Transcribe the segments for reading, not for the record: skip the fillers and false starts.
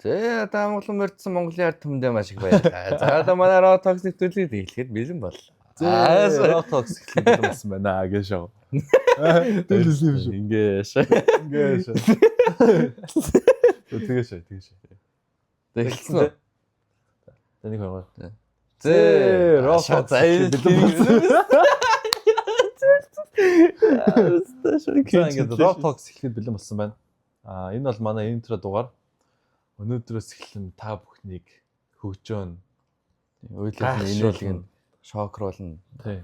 Тэ одоо Монголын морьдсан Монголын ард түмэндээ маш их баярлалаа. За одоо манай Raw Toxic төлөвлөлт эхлэхэд бэлэн боллоо. Raw Toxic бэлэн болсон байна гэж шоо. Төлөвлөсөн юм шүү. Ингээш. Тэгэж. Тэгэлсэн үү? Тэнийг хойгоо. Raw Toxic бэлэн болсон. Ингээд Raw Toxic эхлээд бэлэн болсон байна. Энэ бол манай интро дугаар. Өнөөдрөөс эхлэн та бүхнийг хөгжөөн. Үйлдэл инээлгэн шокруулна. Тий.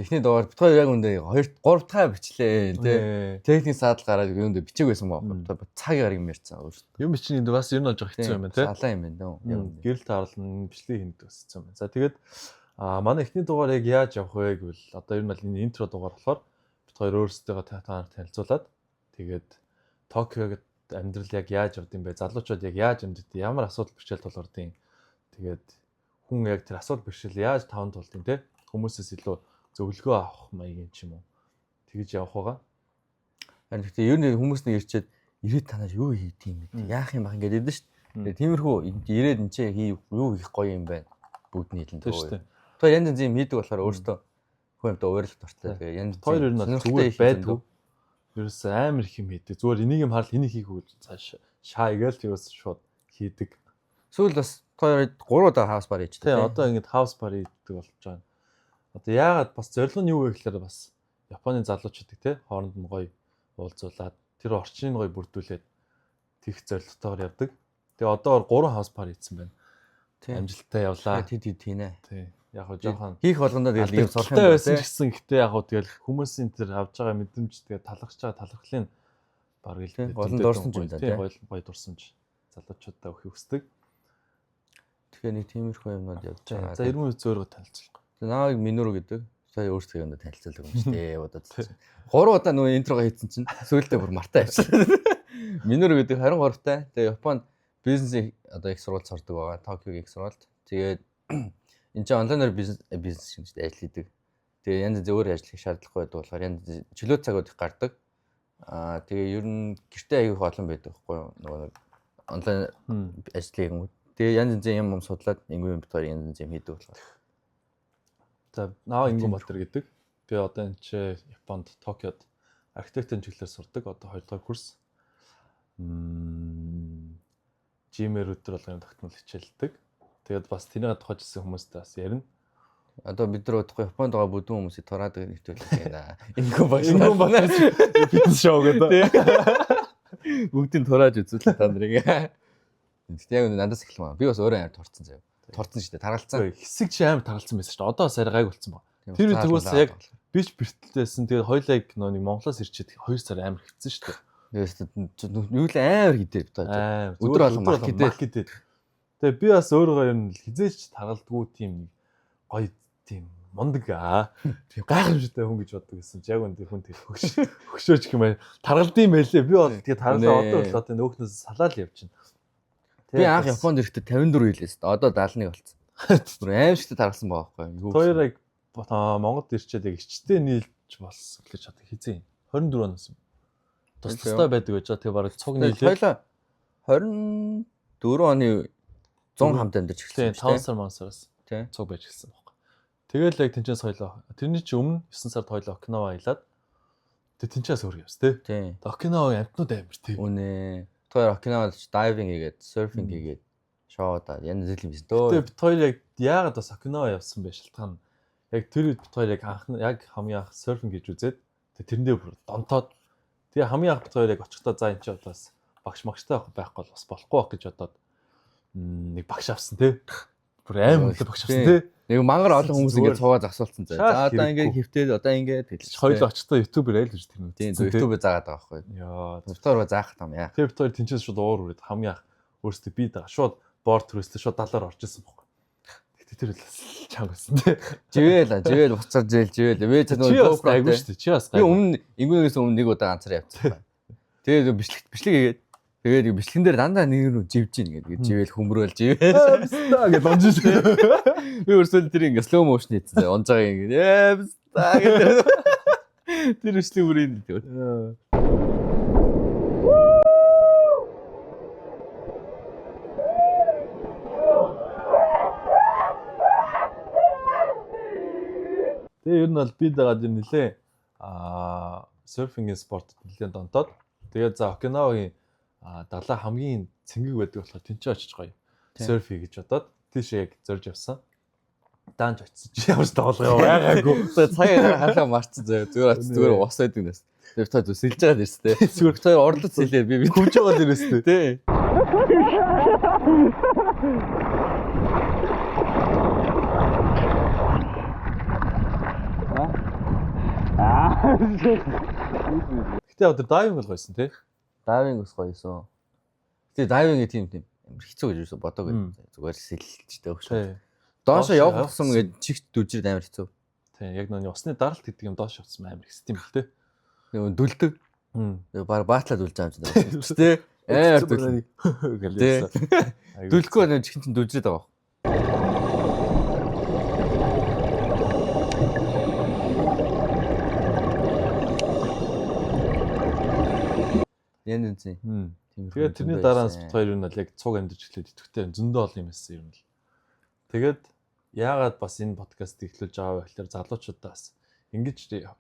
Эхний дугаар бит хоёр яг үндэ 2 3 дахь бичлээ тий. Техник саадал гараад юунд бичээг байсан боо. Цаг гараг юм ярьсан өөртөө. Юм бичин энэ бас ер нь олж хэцүү юм байна тий. Салаа юм байна дөө. Гэрэл таарлан бичлэг хийх гэсэн юм байна. За тэгээд манай эхний дугаар яг яаж явах вэ гэвэл одоо ер нь бол энэ интро дугаар болохоор бит хоёр өөрсдөө танаар танилцуулаад тэгээд Токиогод амьдрал яг яаж явд юм бэ? Залуучууд яг яаж амьддаг? Ямар асуудал бэрхшээл тулгардیں۔ Тэгээд хүн яг тэр асуудал бэрхшээл яаж таван тулдیں۔ Тэ хүмүүсээс илүү зөвлөгөө авах маягийн ч юм уу. Тэгж явах байгаа. Харин гэхдээ ер нь хүмүүс нэг ирчээд ирээд танаар юу хийх юм бэ? Яах юм бах ингээд идэв шүү дээ. Тиймэрхүү ирээд энэ ч юу хийх гоё юм бэ? Бүгдний хэлэн тоо. Тэр янз янз юм хийдэг болохоор өөртөө хүн амтаа ууралт ортлоо. Тэгээ янз хоёр ер нь зүгээр байдаг. Ерөөс амар их юм хийдэг. Зүгээр энийг юм харал энийг хийх үйл цааш шаагээл тэрс шууд хийдэг. Сүүл бас 3 удаа хаус бар хийж дээ. Одоо ингэж хаус бар хийдэг болж байгаа. Одоо яагаад бас зорилго нь юу вэ гэхээр бас Японы залуучууд те хооронд нь гоё уулзуулаад тэр орчныг гоё бүрдүүлээд тех зорилготойгоор явдаг. Тэгээ одоо 3 хаус бар хийсэн байна. Амжилттай явлаа. Тийнэ. Тий. Яг хоо жоохон хийх болгондоо тэгэл ийм сурах юм байсан ч гэсэн гэхдээ яг хоо тэгэл хүмүүсийн тэр авж байгаа мэдрэмж тэгээ талархж байгаа талархлын баг л голон дурсан ч юм да тий гоё дурсамж залуучуудаа өгөх хүсдэг. Тэгэхээр нэг тиймэрхүү юмнууд явж байгаа. За 90% зөөрөө танилцуулах. Нааг Минүрү гэдэг сая өөрсдөө юмд танилцуулдаг юм шүү дээ. Удаа 3 удаа нөгөө интрого хийсэн чинь сүүлдээ бүр мартаа явчихсан. Минүрү гэдэг 23 таа. Тэгээ Японд бизнес одоо их сурвалж сурдаг байгаа. Токиогийн их сурвалж. Тэгээд энэ чинь онлайнаар бизнес шинжтэй ажил хийдэг. Тэгээ янз бүр ажил хийх шаардлагагүй байдаг болохоор янз чөлөө цагууд их гардаг. Тэгээ ер нь гэртээ аягүй олон байдаг байхгүй юу? Нөгөө онлайн ажил хийгэн. Тэгээ янз янз юм судлаад ингийн битгаар янз юм хийдэг болохоор. За Наа Ингүнбаатар гэдэг. Би одоо энэ чи Японд Токиод архитектурын чиглэлээр сурдаг. Одоо 2 дахь курс. Жимээр өдөр болгоны тогтмол хичээлдэг. Тэгээд бас тэнийг тухайжсэн хүмүүстэй бас ярина. Одоо бид нар удахгүй Японд байгаа бүдүүн хүмүүсийг тураад нэвтрүүлэх байна. Ингүнбаатар фитнес шоу гэдэг. Бүгдийг турааж үзүүлээ та нарыг. Тэгтээ яг надаас эхлэв. Би бас өөрөө амар турцсан заяа. Турцсан шүү дээ. Таргалцсан. Хэсэг чи амар таргалцсан байсан шүү дээ. Одоо бас арай гайг болсон баг. Тэр тэгвэл яг бич бэртэлтэйсэн. Тэгээд хоёлаа яг нэг Монголоос ирчээд 2 сар амар хэвцэн шүү дээ. Юу л амар хидээ бит. Өдөр болгон мах хидээ. Тэгээ би бас өөрөө юм хизээч таргалдгүй тийм гоё тийм мундаг тийм гайхамшигтай хүн гэж боддог гэсэн. Яг үндэ хүн тэр хөгшөөж гэх юм аа. Таргалдсан байлээ. Би бол тэгээ таргалаа одоо л одоо нөөхнөөс салаад явчихна. Би анх Японд ирэхдээ 54 хэлээс. Одоо 71 болсон. Бүр аимшигтай таргалсан байгаа байхгүй юу? Хоёр яг Монголд ирчээд яг ичтэй нийлж болсон гэж чаддаг хизээ. 24 оноос юм. Тустай байдаг гэж байгаа. Тэгээ бараг цуг нийлээ. Хоёлаа 24 оны 100 хамт амьдарч эхэлсэн. 5 сар мансараас цуг байж эхэлсэн байхгүй. Тэгэл яг тэнцэн соёлоо. Тэрний чи өмнө 9 сард хоёлоо Окинава аялаад тэгээ тэнцээс өөр явс тий. Окинавагийн амтнууд амар тий. Үнэ. Тэр Окинавад дайвинг хийгээд, серфинг хийгээд шоудаа янз бүрийн бизнес дөө. Тэгээ бит хоёр яг яагаад бас Окинава явсан бэ шалтгаан. Яг тэр үед бит хоёр яг хамгийн анх серфинг хийж үзээд тэгээ тэрэндээ бүр донтоод тэгээ хамгийн анх бит хоёр яг очихдоо за энэ ч одоос багш магштай байхгүй бол бас болохгүй байх гэж бодоод нэг багш авсан тий. Бүр амар их багш авсан тий. Нэг мангар олон хүмүүс ингэ цуваа засуулсан заа. За одоо ингэ хөвтөөд одоо ингэ тэгэл. Хоёул очихдоо YouTube-ээр айл гэж тэр. Тийм YouTube-ээр заагаад байгаа байхгүй. Яа. Зөвхөн заах юм яа. Тэр бит хоёр тэнцээс шууд уур үрээд хамгийн анх өөрсдөө бие дагаа шууд борд төрөөсөө шууд далаар орж исэн байхгүй. Тэгтээ тэр чанга байсан тий. Живээл буцаар живээл. Вэ тэр нөгөө айгүй шүү дээ. Чи бас гай. Би өмнө ингүүнээс өмнө нэг удаа ганцаар явцсан. Тэгээд бичлэг хийгээд тэгээд бичлэгэн дээр дандаа нэг нь живж ийн гэдэг. Живээл хөмрөөл живээл. Бстаа гэж донжиж. Би өөрсдөө тэр ингэ slow motion хийсэн. Унж байгаа ингэ. Бстаа гэдэг. Тэр бичлэг бүрийн тэгээд. Тэгээ ер нь бол би дагаад юм нилээ серфингийн спортод нэлээд донтоод тэгээд за Окинавагийн далаа хамгийн цэнгэг байдаг болохоор тэнцээ очиж гоё серф хий гэж бодоод тийш яг зорж явсан. Даанч очиж ямар ч тоглоо байгаагүй. Цагаа хаалга марцсан заяа. Зүгээр ус байдаг нэс. Тэр та сэлж байгаа нэс тээ. Зүгээр та орлоц хэлээ би хүмж байгаа нэс тээ. Тий. Гэтэ одоо дайвинг бол гойсон тий. Дайвинг ус гоёсон. Тэгээ дайвингийн тийм амар хэцүү гэж юусэн бодоогүй. Зүгээр сэлжтэй өгч. Доошо явах гэсэн ингээд чигт дүжрээд амар хэцүү. Тий, яг нөө усны даралт гэдэг юм доош явсан амар хэцүү юм бэл тий. Нөгөө дүлдэг. Тэгээ баг баатлаад үлж байгаа юм чинь тий. Амар дүлдэг. Дүлэхгүй нэг чихэн чинь дүжрээд байгаа. Ян зэн. Тэгээд тэрний дараанаас бит хоёр нь бол яг цуг амьдж эхлээд идэвхтэй зөндөө олон юм байсан юм л. Тэгээд яагаад бас энэ подкастыг эхлүүлж байгаа вэ гэхээр залуучуудаас ингэж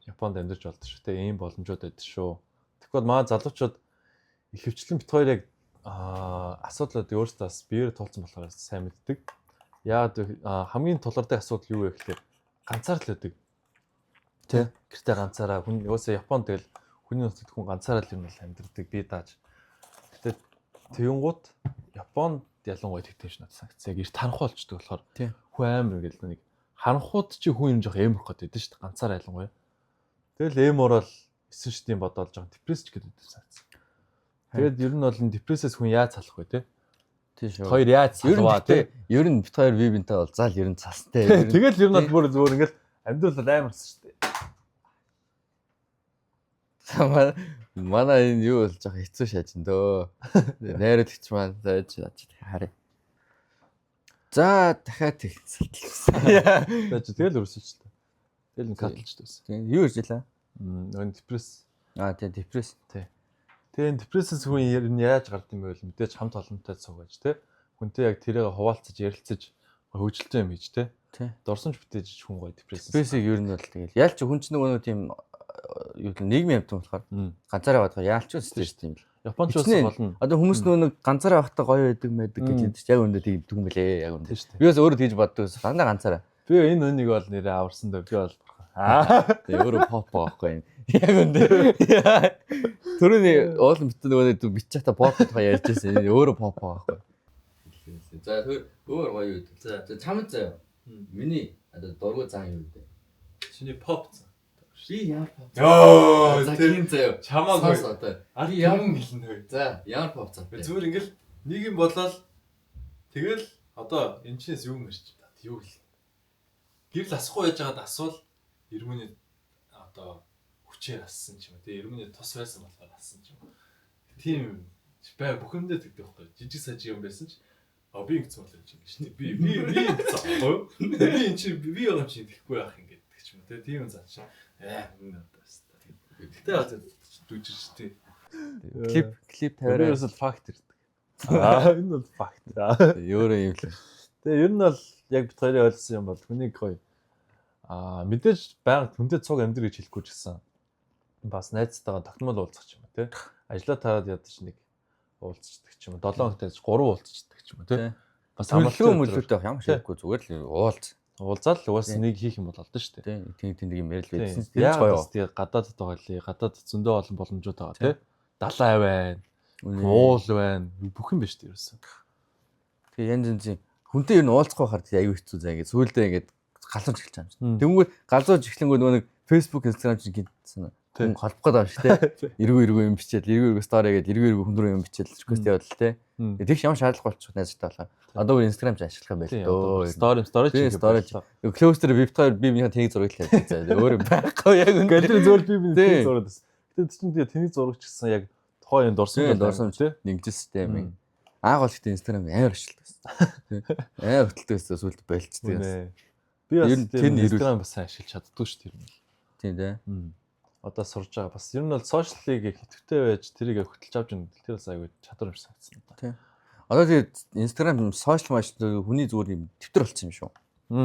Японд амьдарч болдог шүү дээ. Ийм боломжууд байдаг шүү. Тэгэхгүй маа залуучууд их хвчлэн бит хоёр яг асуудлууд өөрсдөө бас биеэр тулцсан болохоор сайн мэддэг. Яагаад хамгийн тулгардаг асуудал юу вэ гэхээр ганцаар л байдаг. Тэ. Гэртээ ганцаараа хүн юусаа Японд тэгэл хүний нутагт хүн ганцаараа л юм бол амьдардаг би дааж. Гэтэ тэгэнгუთ Японд ялангуяа тэгтэйш надад санагцсан. Яг их таранхуу болчдөг болохоор хүн амар гэл нэг харанхууд чи хүн юм жоох эмрэх гээд байдаг шүү дээ. Ганцаараа ялангуяа. Тэгэл эм орол 9 штийн бодоол жоох депресс ч гэдэг санагцсан. Тэгэд ер нь бол энэ депрессээс хүн яаж салах вэ те? Тийм шүү. Хоёр яаж салваа те? Ер нь бит хоёр бие бинтэй бол зал ер нь цастай. Тэгэл ер нь бол зүгээр ингээл амьдрал амарсан шүү дээ. Манай энэ юу бол жоох хэцүү шаажин дөө. Найруулагч маань зааж харъя. За дахиад тэгсэн. Тэгэл өрсөлчлээ. Тэгэл катлж байсан. Тийм юу гэж хэлээ? Нөгөө депресс. Тийм депресс. Тий. Тэгээ депрессээс хүн ер нь яаж гард юм бэ вэ? Мэдээж хамт олонтой цугаж те. Хүнтэй яг тэрийг хуваалцаж ярилцаж хөгжилтэй юм хийж те. Дорсонч бүтээж хүн гоё депресс. Депрессийг ер нь бол тэгэл яалч хүн ч нөгөө тийм юу л нийгмийн амьтан болохоор ганцаараа бодохоо яалч үстэй шүү дээ. Японч ус болно. Одоо хүмүүс нөгөө ганцаараа байхдаа гоё байдаг мэдэг гэж хэлдэг. Яг үүндээ тийм дүн мөлий яг үүндээ шүү дээ. Би бас өөрөө тэгж боддог ус. Дандаа ганцаараа. Би энэ үнийг бол нэрээ аварсан дөө. Би бол тэгээ өөрөө pop байхгүй юм. Яг үүндээ. Төрөний уулын бит нөгөө бит чата pop тухай ярьж байсан. Өөрөө pop байхгүй. За өөр гоё юу гэдэг. За чамд заяа. Миний одоо дургу заа юу гэдэг. Чиний pop заа. Би ямар pop. Йоо, за тийм заяа. Чамаагүй. Одоо ямар хэлнэ вэ? За ямар pop заа. Зүгээр ингээл нэг юм болоод тэгэл одоо энэ чинээс юу мэрч та юу хэл. Гэрэл асахгүй байж байгаад асуул эрмүний одоо хүчээр ассан ч юм уу. Тэгээ эрмүний тус байсан болохоор ассан ч юм уу. Тийм бай бүхэндээ тэгдэг байхгүй. Жижиг сажиг юм байсан ч би ингэсэн бол юм чинь шүү дээ. Би ингэсэн байхгүй. Би энэ чинь би байгаа юм чинь тэгэхгүй байх юм гэдэг ч юм уу. Тэгээ тийм заа чи. Энэ одоо шүү дээ. Тэгтээ одоо дүжиж тээ. Клип тавиараа. Ерөөс л факт ирдэг. Энэ бол факт. Өөрөө юм л. Тэгээ ер нь бол яг бит хоёрын ойлгосон юм бол хүнийг гоё мэдээж байнга хүнтэй цуг амьдр гэж хэлэхгүй ч гэсэн бас найзтайгаа тогтмол уулзах ч юм уу тий. Ажлаа тараад ядаж нэг уулзчихдаг ч юм уу. 7 хоногт 3 уулзчихдаг ч юм уу тий. Бас амралтын мөлөөтэй ямар шийдэггүй зүгээр л уулзаад л уус нэг хийх юм бол олдсон шүү дээ. Тийм тийм нэг юм ярил байдсан. Яг бас тэгээ гадаадд байгаа лээ. Гадаад зөндөө олон боломжууд байгаа тий. Далай байна. Уул байна. Бүх юм байна шүү дээ ерөөсөн. Тэгээ янз янзын хүнтэй ер нь уулзахгүй хахаар аюу хэцүү заа ингэ сүүлдээ ингэ галзууж эхэлж байгаа юм. Тэнгүүр галзууж эхлэнгүү нөгөө нэг Facebook, Instagram чинь гинтсэн. Хүн холбох гээд байгаа шүү дээ. Эргүү юм бичээл, эргүү стори гээд эргүү хүн рүү юм бичээл request явуул те. Тэгэх ямар шаардлага болчих найзтай болохоор. Одоо бүр Instagram ч ашиглах юм байл дөө. Story ч. Close дээр бит хоёр би минийхээ тэнэг зураг хийлээ. За өөр юм байхгүй яг үнэ. Галерей зөвл би тэнэг зураг гэсэн. Гэтэ чинь тэгээ тэнэг зураг ч гэсэн яг тухайн дорсон те. Нэгжсэн систем. Ааг бол ихтэй Instagram амар ашигладаг байсан. Амар хөтөлтэй байсан сүлд болцдог. Би бас Instagram бас ашиглаж чаддгүй шүү дээ. Тийм дээ. Одоо сурж байгаа бас ер нь бол сошиалыг хэтвтэй байж тэрийг хөтлж авч байгаа. Тэр бас аягүй чадвар юм санагдсан да. Тийм. Одоо тэгээд Instagram сошиал маш хүний зүгээр юм төвтөр болчихсон юм шүү.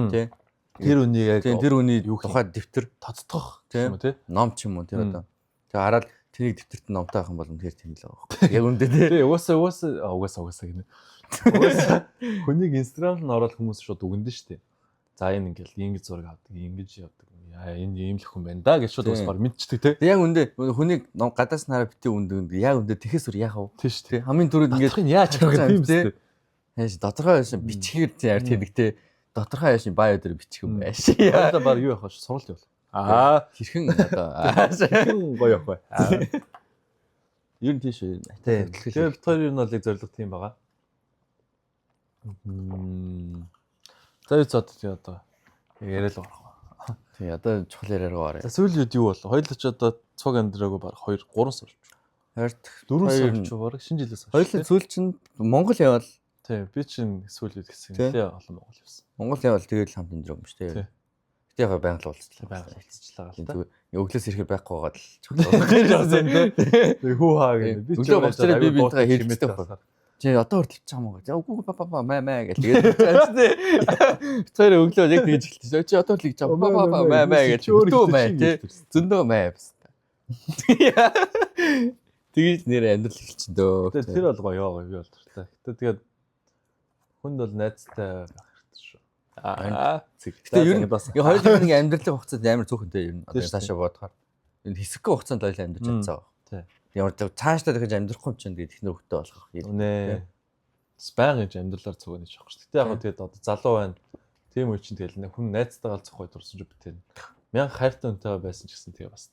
Тий. Тэр үнийг яг тийм тэр үний юу гэх юм? тухай дэвтэр тоцтох Тийм. юм тий. ном ч юм уу тэр одоо. Тэгээ хараад тэрийг дэвтэрт номтой авах юм бол үнэхээр тийм л байгаа байхгүй. Яг үндэ тий. Тэгээ угаасаа гинэ. Угаасаа хүнийг инстаграм руу оруулах хүмүүс шууд үгэндэн штэ. За энэ ингээл ингэж зураг авдаг, ингэж явдаг. Яа энэ ийм л хүн байна да гэж шууд бас баг мэдчихдэг тий. Тэгээ яг үндэ хүнийг гадаас нараа битээ үндэ яг үндэ тэхээс үр яах вэ? Тийм штэ. Тий. Хамгийн түрүүд ингээд Ингээд яаж харах юм бэ? Яаж тодорхой байсан бичгээр заяар тэдэг тий. Тодорхой яашин бао дээр бичих юм байш. Яа баг юу явах вэ? Суралт явах. Хэрхэн одоо гоё явах бай. ер нь тийш үү. Тэгээ битгаар ер нь бол яг зорилго тийм байгаа. За юу цаад тий одоо яриад байгаа. Тий одоо чухал яриагаа За сүүлийн үед юу болов? Хоёул ч одоо цуг амьдраагүй баг 2 3 сар. Хоёрт 4 сар баг шинэ жилээс хойш. хоёулаа сүүл чинь Монгол явал Тий би чинь сүүлийн үед гэсэн нэлээ олон Монгол явсан. Монгол явал тэгээд хамт энэ юм шүү дээ. Гэтэ яг байнга л уулзлаа. Байнга уулзчихлаа гал та. Өглөөс ирэхээр байхгүй байгаа л чухал. Тэгээ хүү хаа гэнэ. Би ч өглөө би бинтгээ хэлчихдэг байна. Чи одоо хүртэл чам уу гэж. Үгүй ба маа гэж тэгээд тэгээд тэр өглөө яг тэгж хэлчихсэн. Чи одоо л гэж чам ба маа гэж. Өглөө маа тий. Зөндөө маа бас. Тэгж нэр амьдрал хэлчихсэн дөө. Тэр бол гоё би бол дуртай. Гэтэ тэгээд хүнд бол найзтай байх хэрэгтэй шүү. Гэтэ ер нь бас хоёулын амьдралын хугацаанд амар цөөхөнтэй ер нь одоо цаашаа бодохоор энэ хэсэггүй хугацаанд хоёул амьдарч чадсан. Ямар ч цаашдаа дахиж амьдрахгүй юм чинь тэгээд ихнэр хөлтөө болох юм. Үнэ. Баян гэж амьдралаар цугнаж явах шүү. Гэтэ яг тэгээд одоо залуу байна. Тийм үе чинь тэгэл хүн найзтайгаа цохой дурсамж бүтэн. Мянга хайртай хүнтэйгээ байсан ч гэсэн тэгээ бас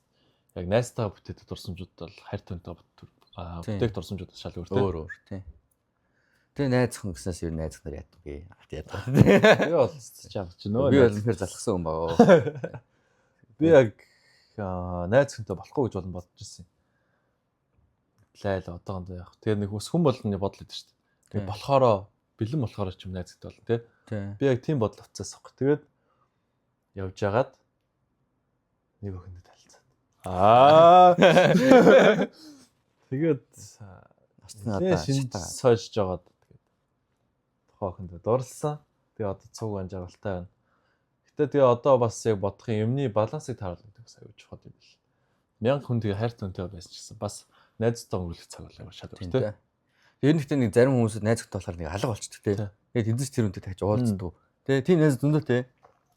яг найзтайгаа бүтээдэг дурсамжууд бол хайртай хүнтэйгээ бүтээх дурсамжууд шал өөр тий. Тэгээ найз хүн гэснээс ер нь найз нар яадаг гээ. Яадаг. Би бол чаав чи нөө. Би бол үнэхээр залхсан хүн баа. Би яг найз хүнтэй болохгүй гэж бодож ирсэн. Лайл одоогонд яах. Тэгээ нэг ус хүн болгоны бодол өгдөө шүү дээ. Тэгээ болохоро бэлэн болохоро ч юм найз гэдэг болно тий. Би яг тийм бодол авцаас авах. Тэгээд явж агаад нэг өхөнд талцаад. Тэгээд сойж жагаад тэгээд тухайн өхөнд дурлсан. Тэгээ одоо цуг байна жаргалтай байна. Гэтэ тэгээ одоо бас яг бодох юмны балансыг тааруулах гэдэг бас аюул чухал юм бэл. Мянга хүн тэгээ хайртай хүнтэй байсан ч гэсэн бас найзтай өнгөрөх цаг бол шал өөр тий. Ер нь гэхдээ нэг зарим хүмүүсд найзтай болохоор нэг алга болчдөг тий. Тэгээд эндээс тэр үнтэй тагж уулздаг. Тэгээ тийм найз зөндөө тий.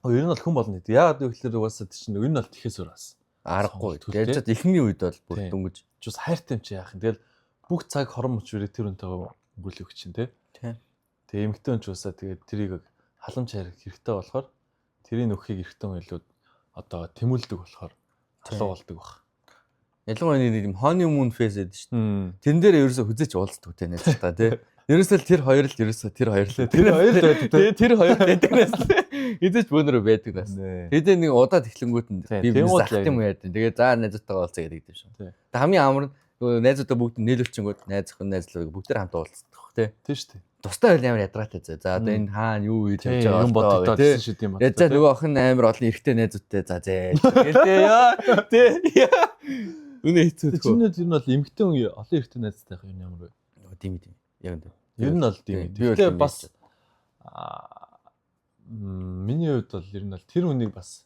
Ер нь бол хүн болно. Яагаад гэвэл угаасаа чинь ер нь бол тэхээс өөр бас. Аргагүй. Тэгээд яг ихний үед бол бүр дөнгөж ч бас хайртай юм чи яах юм. Тэгэл бүх цаг хорон мөчвөрөө тэр үнтэйгээ өнгөрүүлэх чинь тий. Тэгээ эмэгтэй хүн ч уусаа тэгээд тэрийг халамж хайр хэрэгтэй болохоор тэрийн нөхийг эргэтэн байлууд одоо тэмүүлдэг болохоор алуу болдог баг. Ялангуяа нэг юм honeymoon phase гэдэг шүү дээ. Тэрэн дээр ерөөсө хүзээч уулздаг те найзтаа тий. Ерөөсөө тэр хоёр л тэр хоёр байдагнаас эдэж бөөнөрөө байдагнаас. Тэгээд нэг удаад эхлэнгүүт нь би захт юм яадаг. Тэгээд за найзтайгаа уулзъя гэдэг юм шүү. Тэгээд хамгийн амар нь найзуудаа бүгд нийлүүлчингүүд найз охин найзлаа бүгд тэр хамтаа уулздаг тий. Тийм шүү дээ. Тустай байл амар ядраатай зөө. За одоо энэ хаана юу хийж байгаа юм боддог гэсэн шүү дээ юм байна. Яаж за нөгөө охин амар олон эрэгтэй найзуудтай за зээ. Гэлтэй яа тий. Үнэ хэцүү. Чиний ер нь бол эмэгтэй хүн олон эрэгтэй найзтай байх юм ямар вэ? Тийм. Яг үнэ. Ер нь бол тийм. Гэхдээ бас миний хувьд бол ер нь бол тэр хүнийг бас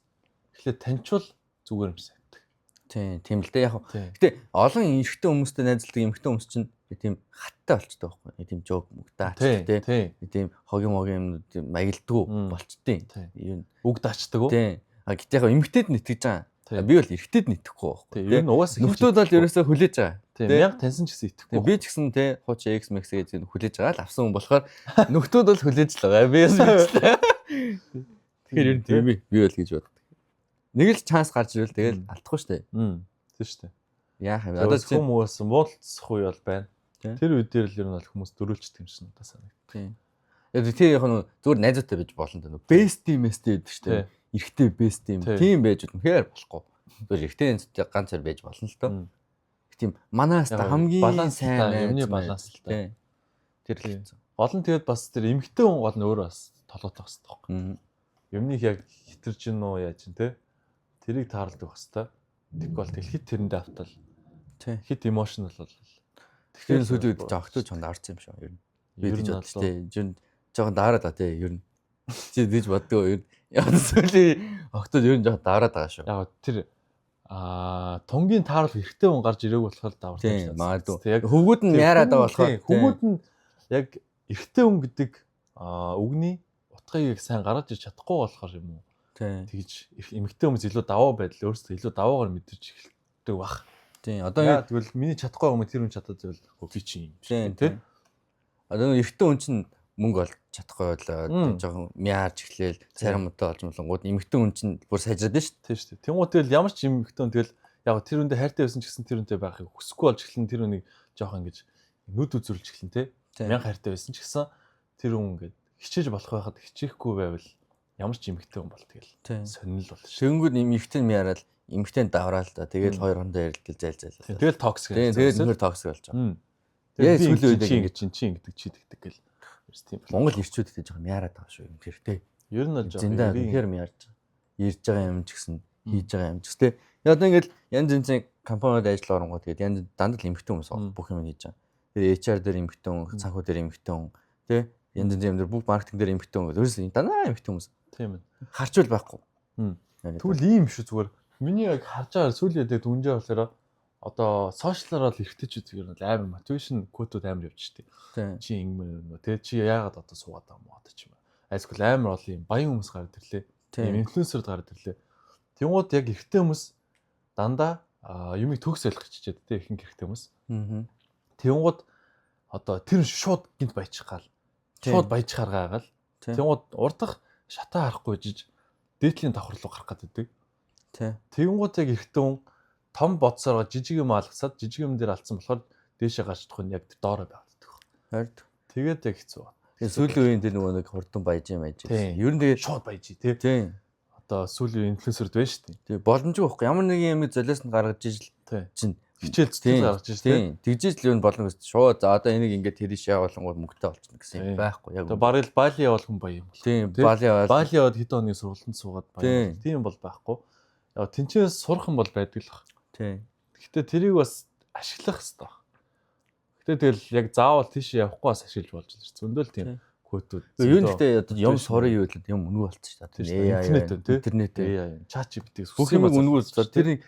эхлээд таньчвал зүгээр юм санагдав. Тийм л дээ яг. Гэтэ олон эрэгтэй хүмүүстэй найзалдаг эмэгтэй хүмүүс чинь тийм хаттай болчтой байхгүй. Тийм жоог мөгдөө ачдаг тийм хогийн маягилдгүү болчтой. Юу үг даачдаг уу? Тийм. Гэтэ яг эмэгтэйд нэтгэж байгаа. Би бол эрэгтэйд нэтгэхгүй байхгүй. Ер нь угаасаа нөхдүүд бол ерөөсөө хүлээж байгаа. Тийм яг таньсан ч гэсэн итгэхгүй. Би ч гэсэн тий хууч X Max гэж хүлээж байгаа л авсан хүн болохоор нөхдүүд бол хүлээж л байгаа. Би мэдсэн. Тэгэхээр ер нь тийм би бол гэж боддог. Нэг л чанс гарч ирвэл тэгэл алдахгүй шүү дээ. Тийм шүү дээ. Яах юм. Одоо хүмүүс муулцах үе бол байна. Тэр үед дээр л ер нь бол хүмүүс дөрүүлчдэг юм шиг надад санагдав. Тийм. Яг тий яг нь зүгээр найзуутай байж болно даа. Best team-эстэй байдаг шүү дээ. Эрэгтэй best team. Тийм байж үнэхээр болохгүй. Зүгээр эрэгтэй найзтай ганц цаар байж болно л доо. Тийм манаас та хамгийн сайн юмны баланс л та. Тэр л хэцүү. Гол нь тэгээд бас тэр эмэгтэй хүн гол нь өөрөө бас толгойтой байх хэрэгтэй. Юмныг яг хитэрж гин үү яаж гин те. Тэрийг таарладаг байх хэрэгтэй. Тэг бол дэлхийд тэрэндээ автал. Хит emotional бол. Тэгэхээр сүүлийн үед жоохтой чонд арсан юм шүү ер нь. Би гэж бодчих те. Жин жоохон даараа та те ер нь. Чи дэж боддгоо ер нь Яг сүүлийн октод ер нь жоохон давраад байгаа шүү. Яг тэр тунгийн тааруулах эрэгтэй хүн гарч ирээг болохоор давартай Тийм магадгүй. Яг Хөвгүүд нь яарад байгаа болохоор хөвгүүд нь яг эрэгтэй хүн гэдэг үгний утгыг сайн гаргаж ирч чадахгүй болохоор юм уу? Тэгж эмэгтэй хүмүүс илүү даваа байдал өөрсдөө илүү даваагаар мэдэрч эхэлдэг баг. Тийм одоо яа тэгвэл миний чадахгүй юм тэр хүн чадаад байвал би чи юм тий. Одоо эрэгтэй хүн чинь мөнгө олж чадахгүй болоо жоохон мяарч эхлээл царим муутай болж молонгууд эмэгтэй хүн чинь бүр сайжраад нь шүү. Тийм шүү. Тэнгуут тэгэл ямар ч эмэгтэй хүн тэгэл яг тэр хүндээ хайртай байсан ч гэсэн тэр хүнтэй байхыг хүсэхгүй болж эхлэн тэр хүнийг жоохон ингэж нүд үзүүлж эхлэн тий. Мянга хайртай байсан ч гэсэн тэр хүн ингээд хичээж болох байхад хичээхгүй байвал ямар ч эмэгтэй хүн бол тэгэл сонирхол бол шүү. Тэнгүүд эмэгтэй мяарал эмэгтэй давраал та тэгэл хоёр хондоо ярилдэл зайл. Тэгэл токсик. Тэгээд нэр токсик болж байгаа. Тэгээд сүүлийн үед ингэ чи ингэдэг чи тэгдэг гэл. Тийм. Монгол ирчүүдэд жоохон мяарад байгаа шүү юм хэрэгтэй. Ер нь бол жоохон ихэр мяарж ирж байгаа юм ч гэсэн хийж байгаа юм ч гэсэн. Одоо ингээд янз янзын компаниуд ажил оронгоо тэгээд янз дандаа эмэгтэй хүмүүс бүх юм хийж байгаа. Тэгээд HR дээр эмэгтэй хүн, санхүү дээр эмэгтэй хүн, тий? Янз янзын юм дээр бүх маркетинг дээр эмэгтэй хүн ерөөсөө дандаа эмэгтэй хүмүүс. Тийм ээ. Харчвал байхгүй. Тэгвэл ийм шүү зүгээр. Миний яг харж байгаа сүүлийн үед дүнжээ болохоор одоо сошиалаар л эргэжтэйчүүд ер нь амар мотивашн кодууд амар явж штий. Чи ингэмэр тэгээ чи яагаад одоо суугаад байгаа юм одоо ч юм. Айскул амар олон юм баян хүмүүс гараад ирлээ. Тийм инфлюенсерд гараад ирлээ. Тэнгууд яг эрэгтэй хүмүүс дандаа юмыг төгс ойлгох чичээд тэ ихэнх эрэгтэй хүмүүс. Тэнгууд одоо тэр шууд гинт баячих гал. Шууд баяж харгаагаал. Тэнгууд урдах шатаа харахгүй жиж дээдлийн давхар руу гарах гэдэг. Тэнгууд яг эрэгтэй хүн том бодсоор жижиг юм алгасаад жижиг юм дээр алдсан болохоор дээшээ гарч чадах нь яг доороо байгаад. Харин тэгээд яг хэцүү. Тэгээ сүүлийн үеийн тэр нөгөө нэг хурдан баяж юм байж. Ер нь тэгээд шууд баяж тий. Тийм. Одоо сүүлийн инфлюенсерд байна шүү дээ. Тэгээ боломжгүй байхгүй. Ямар нэгэн юм золиос нь гаргаж ижил чинь хичээл зүтгэл гаргаж иж тий. Тэгжиж л юу болно гэсэн шууд за одоо энийг ингээд тэрийш явуулангууд мөнгөтэй болчихно гэсэн юм байхгүй. Яг барыг л Бали явуулах хүн баян юм. Тийм. Бали яваад хэд оны сургалтанд суугаад баян. Тийм бол байхгүй. Яг тэнцээс сурах юм бол байдаг л баг. Тийм. Гэхдээ тэрийг бас ашиглах хэрэгтэй баг. Гэхдээ тэгэл яг заавал тийш явахгүй бас ашиглаж болж ирсэн. Зөндөл тийм кодууд. Юу нэгтэй одоо юм сурах юу л юм өнгө болчихсон шүү дээ. Интернет чат GPT бүх юм өнгө болчихсон. Тэрний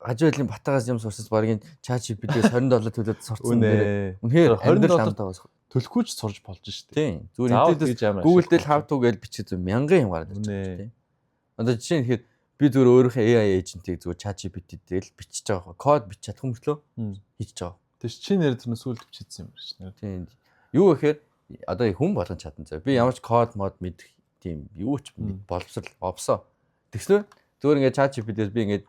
хажуудлын батагаас юм сурсаж багийн чат GPT $20 төлөөд сурцсан дээр үнэхээр $20 төлөхгүй ч сурж болж шүү дээ. Тийм. Зүгээр интернетээс Google дээр how to гэж бичих зү мянган юм гараад ирж байгаа тийм. Одоо жишээ нь ихэд би зүгээр өөрийнхөө AI agent-ийг зүгээр chat GPT дээр л бичиж байгаа. Код бич чадах юм мөртлөө хийж байгаа. Тэгш чи нэр тэр сүүлд бичсэн юм биш нэ. Тийм. Юу гэхээр одоо хүн болгон чадна заа. Би ямар ч код мод мэдэх тийм юу ч боловсрал овсоо. Тэгснээр зүгээр ингээд chat GPT-ээс би ингээд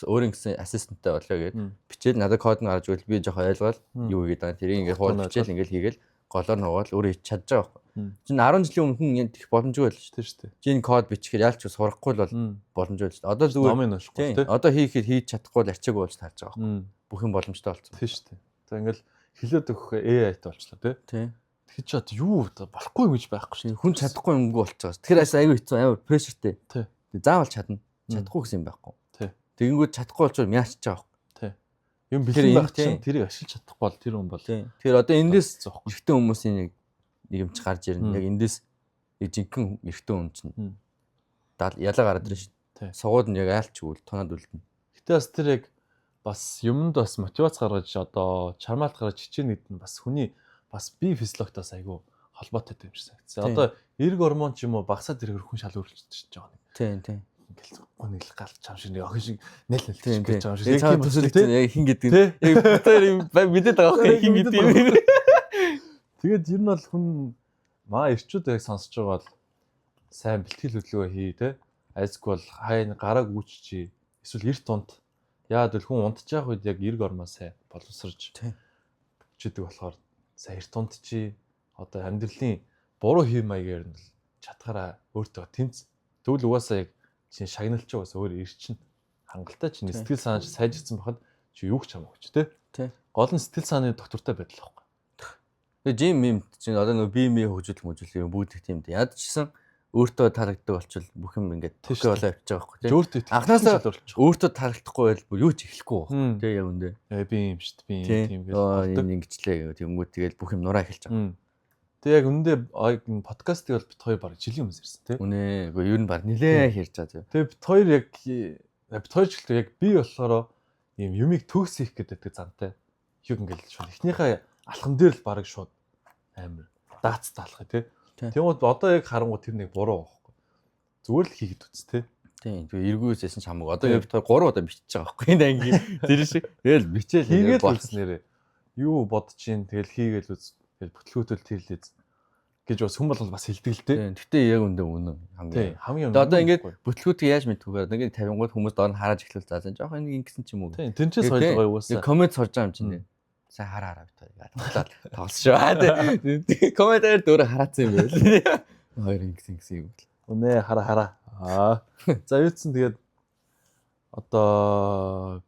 өөрийн гэсэн ассистенттай болоо гэдэг. Бичээл надад код нь гарч ирвэл би жоох ойлгоод юу хийгээд байгаа. Тэрийг ингээд хуулж бичээл ингээд хийгээл голоор нь угаал өөрөө хийж чадж байгаа байхгүй. Чин 10 жилийн өмнө хүн энэ их боломжгүй байл шүү дээ. Чин код бичихээр яалч сурахгүй л бол боломжгүй л шүү дээ. Одоо зүгээр номын уншихгүй тийм. Одоо хийхэд хийж чадахгүй л арчаагүй болж таарч байгаа байхгүй. Бүх юм боломжтой болсон. Тийм шүү дээ. За ингээл хэлээд өгөх AI-тай болчлоо тийм. Тэгэхээр ч одоо юу болохгүй юм гэж байхгүй шүү дээ. Хүн чадахгүй юмгүй болчихоо. Тэгэхээр аягүй хэцүү амар прешертэй. Тийм. Заавал чадна. Чадахгүй гэсэн юм байхгүй. Тийм. Тэгэнгүүт чадахгүй болчоор мяачж байгаа байхгүй. Тийм. Юм бэлэн байх чинь тэрийг ашиглаж чадахгүй бол тэр хүн бол. Тэгэхээр одоо эндээс эрэгтэй хүмүүсийн нэг юмч гарч ирнэ. Яг эндээс жинхэнэ эрэгтэй хүн чинь ялаа гараад ирнэ шүү дээ. Сугууд нь яг айлч үл тоноод үлдэнэ. Гэтэ бас тэр яг бас юмд бас мотивац гаргаж одоо чармаалт гаргаж хичээнэ гэдэг нь бас хүний бас бие физиологтоос айгүй холбоотой юм шиг санагдсан. Одоо эрг гормон ч юм уу багасаад ирэх хүн шал өөрчлөлтөж байгаа нэг. Тийм. Ингээл гоныг гарч чам шиг нэг охин шиг нэл гэж байгаа юм шиг. Яг тийм төсөлт яг хин гэдэг. Яг битэр юм мэдээд байгаа охин хин гэдэг юм. Тэгээд ер нь бол хүн маа ирчүүд яг сонсож байгаа бол сайн бэлтгэл хөдөлгөөн хий те. Айсгүй бол хайн гарааг үүччихээ. Эсвэл эрт унт. Яад бол хүн унтчих үед яг эрг гормон сайн боловсрж чидэг болохоор сайн эрт унтчий. Одоо амьдралын буруу хэв маягаар нь чадхаараа өөртөө тэнц. Тэгвэл угаасаа яг чинь шагналч угаасаа өөр ирчин хангалттай чинь сэтгэл санаач сайжирсан байхад чи юу ч хамаагүй ч тий. Гол нь сэтгэл санааны доктортой байдал байхгүй. Тэгээ жим юм чинь одоо нөгөө биемийн хөгжил бүгд их тийм дээ. Яд чсэн өөртөө тарагддаг болчвол бүх юм ингээд төшөө болоо явж байгаа байхгүй тий. Анхнаасаа өөртөө тарахдахгүй байл бүр юу ч эхлэхгүй байх. Тий яг үндэ. Би юм шүү дээ. Би тийм гэж боддог. Ингэчлээ гэх юм. Тэнгүүд тэгэл бүх юм нураа эхэлж байгаа. Тэгээ яг үндэ подкастыг бол бит хоёр баг жилийн өмнөөс ирсэн тий. Үнэ. Үгүй ер нь баг нилээ ярьж байгаа. Тэгээ бит хоёр яг бит хоёр ч гэлээ яг би болохоор ийм юмыг төгсөх гэдэг зантай. Юу ингээл шууд эхнийхээ алхан дээр л баг шууд амар дац таалах тий. Тэгмээд одоо яг харангуй тэр нэг буруу байхгүй. Зүгээр л хийгээд үз тий. Тийм. Тэгээ эргүүлжсэн ч хамаагүй. Одоо яг бит хоёр 3 удаа бичиж байгаа байхгүй. Энэ анги тэр шиг. Тэгэл бичээл хийгээд болснээрээ юу бодож чинь тэгэл хийгээл үз. Тэгэл бүтлгүүтэл тэрлээ гэж бас хүн бол бас хэлдэг л дээ. Гэтэ яг үндэ үнэн хамгийн. Хамгийн одоо ингээд бүтлгүүтийг яаж мэдвүгээр ингээд 50 хүмүүс доор нь хараад эхлүүл заа зэн жоохон нэг ингэсэн ч юм уу. Тийм тэнцээс ойлгоо юусаа. Коммент сорж байгаа юм чинь. Сайн хараа бит хоёр яагаад тоглож шүү. Комментээр дөөрө хараацсан юм байл. Хоёр ингэсэн юм. Үнэ хараа. За юутсан тэгээд одоо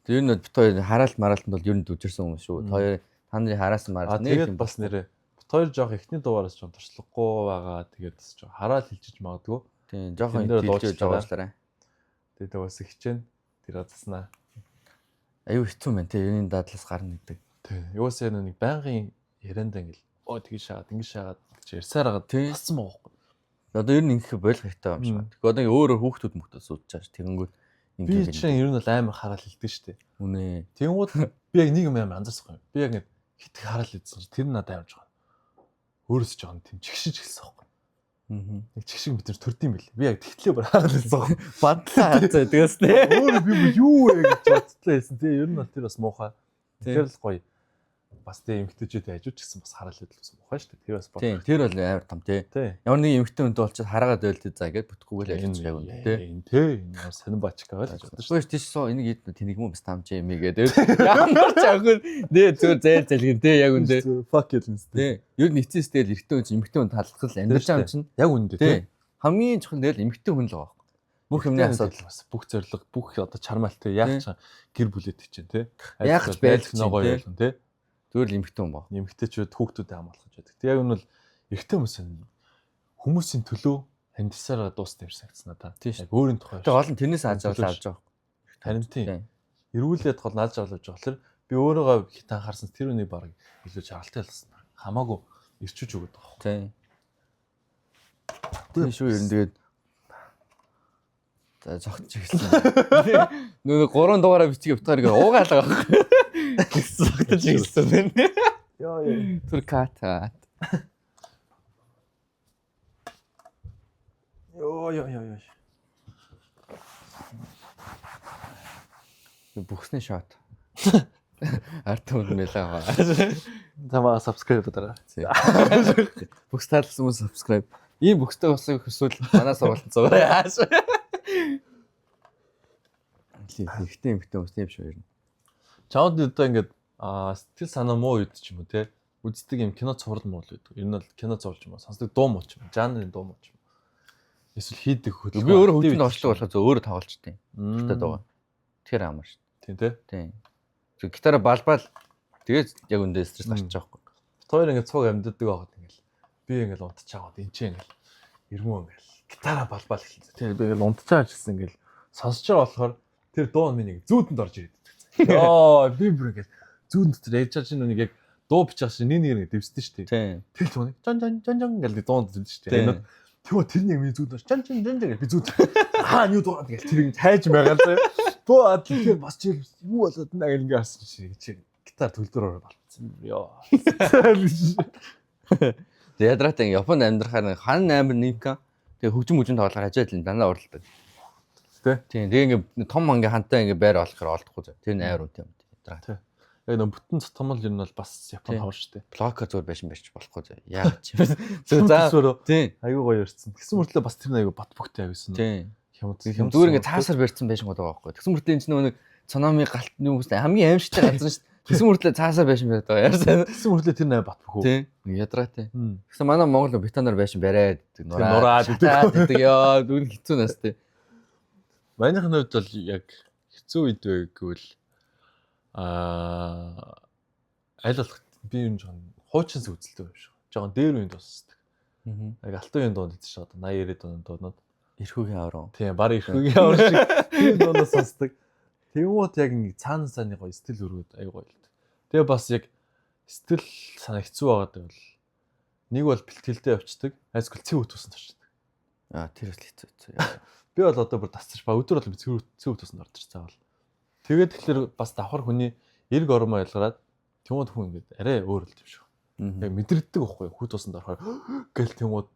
тэр нь бит хоёр хараалт мараалтанд бол ер нь дүжирсэн хүмүүс шүү. Хоёр та нарын хараасан мараалт нэг тэгээд бас нэрээ бит хоёр жоох ихний дуугараас ч туршлахгүй байгаа. Тэгээд бас жоох хараал хэлчихэж магадгүй. Тийм жоохон хэлж байгаачлаарай. Тэгээд бас хичээн тэр азаснаа. Аюу хэцүү мэн те юуны дадлаас гарна гэдэг. Тийм. Юусаа нэг байнгын ярианда ингээл тэгж шаагаад ингэж шаагаад гэж ярьсаар байгаа. Тассан байгаа байхгүй. Одоо ер нь ингэх болох хэрэгтэй юм шиг байна. Тэгэхээр одоо өөр хүүхдүүд мөхтөд суудж байгаа ш. Тэгэнгүүт би чинь ер нь бол амар хараал хэлдэг штэ. Үнэ. Тэгэнгүүт би яг нэг юм анзаарсан юм. Би яг ингэ хитг хараал хэлсэн чинь тэр нь надад амарч байгаа. Өөрөөс ч жоон тийм чигшиж хэлсэн байхгүй. Нэг чигшиг бид нар төрд юм бэл. Би яг тэгтлээ бүр хараал хэлсэн байхгүй. Бадлаа хацаа тэгээс нэ. Өөр би юу вэ гэж бодтлаа хэлсэн. Тэгээ ер нь бол тэр бас муухай. Тэр л гоё. Бас тэгээ эмгтээчүүд ажиж гэсэн бас хараал хэлдэг бас муухай шүү дээ. Тэр бас бод. Тийм, тэр бол амар том тий. Ямар нэг эмгтээ хүнтэй болчиход хараагаад байлдээ за гэж бүтгүүгээл ажиллаж байгаа юм тий. Тий, энэ сайн бачка байж байгаа шүү. Гүйс тийш соо энийг ид тэнэг юм бас тамч юм гээд. Ямар ч аггүй нэ зүгээр зээл залгин тий яг үндэ. Fuck you гэсэн. Тий. Ер нь эцэс тэгэл эрэгтэй хүн эмгтээ хүн талхах л амьдарч байгаа юм чинь. Яг үндэ тий. Хамгийн чухал тэгэл эмгтээ хүн л байгаа. Бүх юмны асуудал бас бүх зориг бүх одоо чармаалтай яг ч гэр бүлэд чинь тий. Яг ч байлах ногоо юм тий. Зүгээр л эмгтэн хүн баг. Эмгтэйчүүд хүүхдүүдэд хамгаалах гэж байдаг. Тэг яг энэ бол эрэгтэй хүмүүсийн төлөө амьдсараа дуусна юм санагдсан надаа. Яг өөрийн тухай. Тэг гол нь тэрнээс ааж аваад авч байгаа. Харин тийм. Эргүүлээд гол нааж аваад авч байгаа. Би өөрийгөө хит анхаарсан тэр үнийг баг илүү жаргалтай болсон. Хамаагүй ирчүүж өгöd байгаа. Тийм. Тийм шүү ер нь тэгээд за зогтж эхэлсэн. Нөгөө 3 дугаараа бичиг явтгаар ингээ уугаалаа байгаа. Зогтож эхэлсэн байна. Яа. Тэр ката. Йоо. Бүхснээ шот. Арт хүн мэлээ. Тамаа subscribe дараа. Бүхс таалсан хүмүүс subscribe. Ийм бүхстэй болсыг хүсвэл манай сургалтанд зураа. Ихтэй хүмүүс тийм шүү юм. Чамд одоо ингээд сэтгэл санаа муу үед ч юм уу те үздэг юм кино цуврал муу л байдаг. Ер нь бол кино цувралч юм уу сонсдог дуу муу ч юм. Жанрын дуу муу ч юм. Эсвэл хийдэг хөдөлгөөн. Би өөрөө хөгжмөд орчлог болохоо зөв өөрөө тоглолчтой юм. Гэхдээ дуугаа. Тэр амар шүү. Тийм те. Тийм. Зөв гитараа балбал тэгээд яг үндэ стресс гарч байгаа байхгүй. Хоёр ингээд цуг амьддаг байгаад ингээл би ингээл унтчихаад энэ ч ингээл ирмүү ингээл гитараа балбал эхэлсэн. Тийм би ингээл унтчихаж гэсэн ингээл сонсож байгаа болохоор тэр дуу минь зүүдэнд орж ирээд. Йоо би бүр ингээд зүүдэнд тэр ярьж байгаа чинь нүг яг дуу бичих чинь нэг нэг дэвсдэн шүү дээ. Тийм. Тэр л түүнийг жан гэдэг дуунд зүүдэв шүү дээ. Тэгвэл тэрний миний зүүдэнд орж жан гэж би зүүд. Юу дуугаад ингээл тэр ингээд хайж байгаа л заяа. Дуу тэгэхээр бас чи юу болоод наа гэл ингээд харсан чи гитар төлдөрөөр болцсон. Йоо. Тэгээд ядратай Японд амьдрахаар хан амар нэгка тэгээд хөгжим тоглохоор хажаад л дандаа уралдаг. Тийм. Тэгээ ингээ том ингээ хантай ингээ байр олохоор олдохгүй зав. Тэр нь айр үнэтэй юм. Тийм. Яг нэг бүтэн цотомл юм бол бас Японд хавар штэ. Блокер зүгээр байшин барьж болохгүй зав. Яагаад ч юм. Зөв. Тийм. Айгуу гоё ярьсан. Тэгсэн мөртлөө бас тэр айгуу бат бөхтэй авсан. Тийм. Хямд зүгээр ингээ цаасаар барьсан байшин байгаа байхгүй. Тэгсэн мөртлөө энэ чинь нэг цономи галтны хүмүүс хамгийн аимшигтай газар шүү. Тэгсэн мөртлөө цаасаар байшин барьдаг байгаа. Ярьсан. Тэгсэн мөртлөө тэр нэ бат бөхөө. Тийм. Ядраатай. Тэгсэн манай Монгол бетоноор байшин бариад нураад гэдэг. Яа дүүр хэцүү настай. Манайхын хувьд бол яг хэцүү үед вэ гэвэл аль болох би юм жоон хуучин үзэлтэй юм шиг. Жоон дээр үеинд дуусдаг. Яг алтан үеийн дуунд идэж байгаа 80 90 дуунууд эрхүүгийн аврам. Тийм баг эрхүүгийн аврам шиг тийм дуунаас сонсдог. Тэгмүүд яг нэг цаана сайн гоё стил өргөд аюу гоё л. Тэгээ бас яг сэтгэл санаа хэцүү байгаад байвал нэг бол бэлтгэлдээ явцдаг, айсгүйл цэв утуусанд очдог. Тэр бас хэцүү. Би бол одоо бүр тасчих ба өдөр бол цэв утуусанд ордог цаавал. Тэгээд тэгэхээр бас давхар хүний эрг ормоо ялгараад тэнгууд хүн ингээд арай өөр л юм шиг. Яг мэдрэгддэг байхгүй хүү тусанд орохоор гэл тэнгууд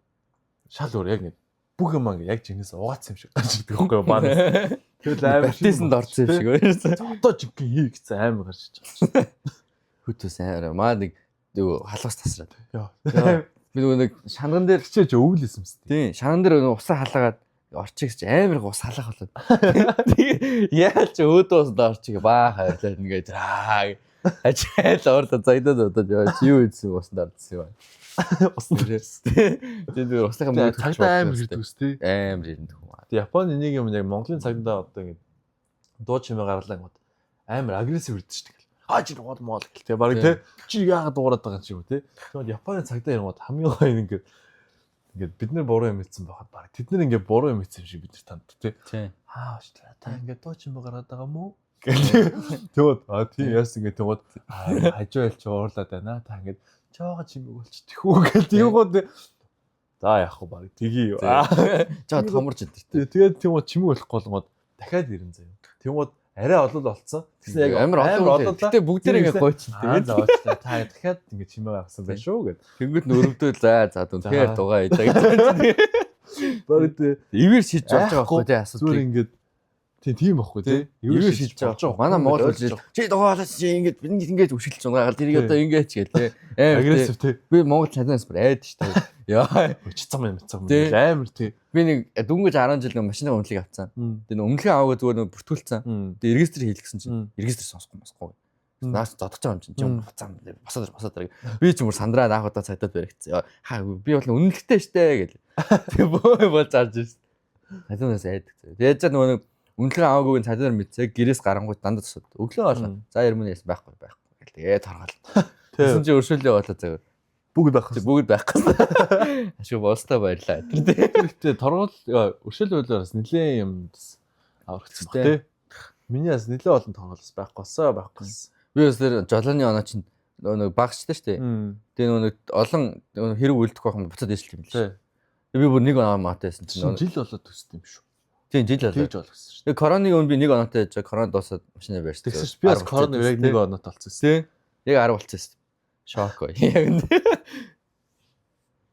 шал өөр яг нэг бүх юм ингээд яг жинээс угаацсан юм шиг гарч ирдэг байхгүй баанаас. Тэгэл амар баттисэнд орсон юм шиг байна. Одоо жинхэнэ хий гэсэн амар гарч иж байгаа. Хүтээс амар маа нэг халуус тасраад. Яа. Би нэг шанган дээр чиж өвлөсөн юм шүү. Тийм, шанган дээр уусаа халаагаад орчих гэж амар ус халаах болоод. Яаж ч өөдөөс дорчих баа хайрлаа ингээд ажил ордо зайдаад одоо юу ийдсэн усанд ордсон юм. Усан дээрээс. Тэгээд усныхаа мөнгө цагдаа амар ирдэг үстэй. Амар ирдэг юм. Японы нэг юм яг Монголын цагдаа одоо ингээд дуу чимээ гарлаа гот амар агрессив ирдэг шүү дээ. Чи гол моол гэл те баг те чи яагаад дуурайд байгаа юм те. Тэгвэл Японы цагдаа ирэнгууд хамгийн гоё ингээд бид нар буруу юм хийсэн байхад баг тэд нар ингээд буруу юм хийсэн шиг бид нар танд те. Уучлаа та ингээд дуу чимээ гараад байгаа мó тэгвэл тийм яас ингээд тэгвэл хажуул чи уурлаад байна та ингээд жоогоо чимээ болчих тэхүү гэл тэгвэл за яах вэ баг тгий юу. Жаа томорч идэв. Тэгээд тэгвэл чимээ болохгүй болгоод дахиад ирэн заяа. Тэгвэл арай олол болцсон. Тэгсэн яг амар олол. Гэтэ бүгдээр ингээд гойчин. Тэгээд заавчлаа та дахиад ингээд чимээ гаргасан байх шүү гэд. Тэнгүүд нөрөвдөө за үнэхээр дугаа идэ гэж. Бард ивэр шийдж болж байгаа байхгүй тий асуудал. Зүгээр ингээд тийм байхгүй тий. Ивэр шийдж байгаа. Манай Монгол хэл чи дугаалаа чи ингээд бид ингээд өшөглөж байгаа. Тэрийг одоо ингээд ч гээл тий. Агрессив тий. Би Монгол чаднаас бүр айд шүү дээ. Яа. Өчцсан юм амар тий. Би нэг дөнгөж 10 жил машины үнэлгийг авцсан. Тэгээ өмнөхийн аваагаа зүгээр нэг бүртгүүлсэн. Тэгээ регистр хийлгэсэн чинь регистр сонсохгүй. Наас зодож байгаа юм чинь юм буцаан босоод би ч мөр сандраа наах удаа цайтад баригдсан. Би бол үнэлэхтэй штэ гэл. Тэгээ бөө бол зарж шээ. Цайтаас айдаг. Тэгээ ч нөгөө үнэлгээ аваагүй цайтаар мэдсээ гэрээс гарангуй дандаа тусаад өглөө болно. За 90 мөн яасан байхгүй гэл. Тэгээ торгол. Тэгсэн чинь өршөөлөө болоо заяа. Бүгд байх гэсэн. Ашиг болстой баярлаа. Тэгтээ торгол өршөөл байлаараас нэлээ юм аврагдсан баг тий. Миний бас нэлээ олон торголос байхгүй. Би бас тэр жолооны оноо чинь нэг багчтай шүү дээ. Тэгээ нэг олон хэрэг үлдэх байх юм буцаад ээжлэх юм л. Би бүр нэг оноо маатайсэн чинь жил болоод төссөн юм шүү. Тийм жил болоо. Тэгж болгосон шүү. Тэгээ короны өн би нэг оноотой яж корона дуусаад машинаа барьсан. Тэгсэн чи би бас корона яг нэг оноотой болсон юм. Тийм. Яг 10 болчихсон юм. Шок ой.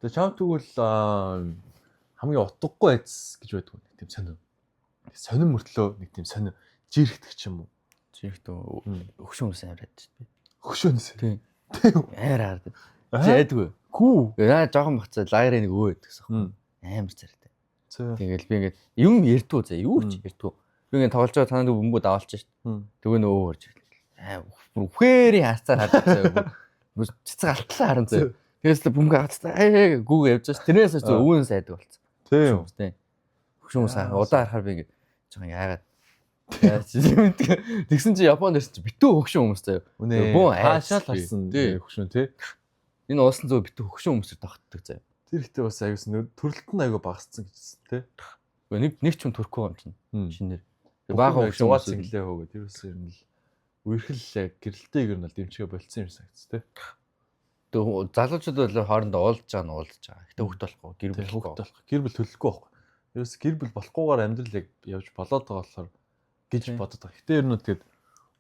Тэгээ чам тэгвэл хамгийн утгагүй айц гэж байдаг нэг тийм сонир. Сонир мөртлөө нэг тийм сонир жирэгдэх ч юм уу. Жирэгдээ өгшөн хүмүүс аваад шүү дээ. Өгшөөнөөс. Тийм. Амар хаардаг. Зайдгүй. Гүү. Яа жоохон бацаа лагерын нэг өө гэдгсэн. Амар цартай. Тэгэл би ингээд юм ярьдгүй заа юу ч ярьдгүй. Би ингээд тоглож байгаа танад бөмбөд авалч шүү. Тэгээ нөө өрж ирлээ. Үхээрийн хацаар хаддаг. Цэцэг алтлаа харан заа. Тэгээс л бөмбөг авцгаа гүүг явж байгаа ш. Тэрнээс ч өвөн сайдаг болсон. Тийм. Хөшүүн сайн удаа харахаар би ингээд жоохон яагаад тэгсэн чи Японд ирсэн чи битүү хөшүүн хүмүүс заяа. Бүүн хаашаал харсан хөшүүн тий. Энэ уусан зөө битүү хөшүүн хүмүүсээр тогтдог заяа. Тэр ихтэй бас аюус төрөлт нь аюу багассан гэжсэн тий. Нэг ч юм төрөхгүй юм чинь шинээр. Баахан хөшүүн угац цэглээ хөөгөө тэр бас ер нь л үерхэл гэрэлтэйг ер нь л дэмжгээ болцсон юм санагц тий. Тэгээ залуучууд бол хоорондоо уулзж байгаа нь уулзж байгаа. Гэтэ хөвгт болохгүй гэр бүл төлөхгүй байхгүй. Ерөөс гэр бүл болохгүйгээр амьдрал яг явж болоод байгаа болохоор гэж бодод байгаа. Гэтэ ер нь тэгээд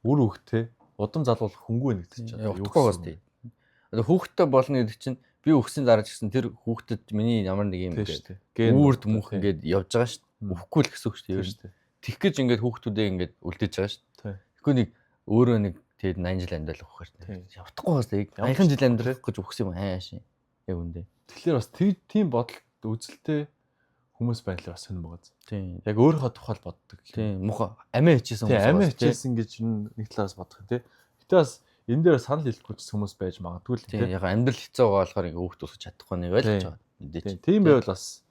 үр хөвгтэй удам залуулах хөнгөө нэгдэж байгаа. Явахгүй бас тийм. Хүүхдтэй болно гэдэг чинь би өгсөн дараа ч гэсэн тэр хүүхдэд миний ямар нэг юм ингээд үрд мөнх ингээд явж байгаа шүү дээ. Өхгүй л гэсэн үг шүү дээ. Тих гэж ингээд хүүхдүүдээ ингээд үлдээж байгаа шүү дээ. Тэгэхгүй нэг өөрөө нэг тэгээд 80 жил амьдрал өгөхөр. Явахгүй бас яг аяхан жил амьдрах гэж өгсөн юм хаашаа. Яг үндэ. Тэгэхээр бас тийм бодолт үзэлтэй хүмүүс байдлаар бас сонир байгаа. Тийм. Яг өөрийнхөө тухай боддог. Тийм. Муха амиа хийжсэн хүмүүс. Тийм, амиа хийжсэн гэж нэг талаас бодох тийм. Гэтэ бас энэ дээр санал хэлэхгүй ч хүмүүс байж магадгүй л тийм. Яг амьдрал хэцүү байгаа болохоор ингээ хүүхд тусах чадахгүй нэг байж байгаа. Тийм байвал бас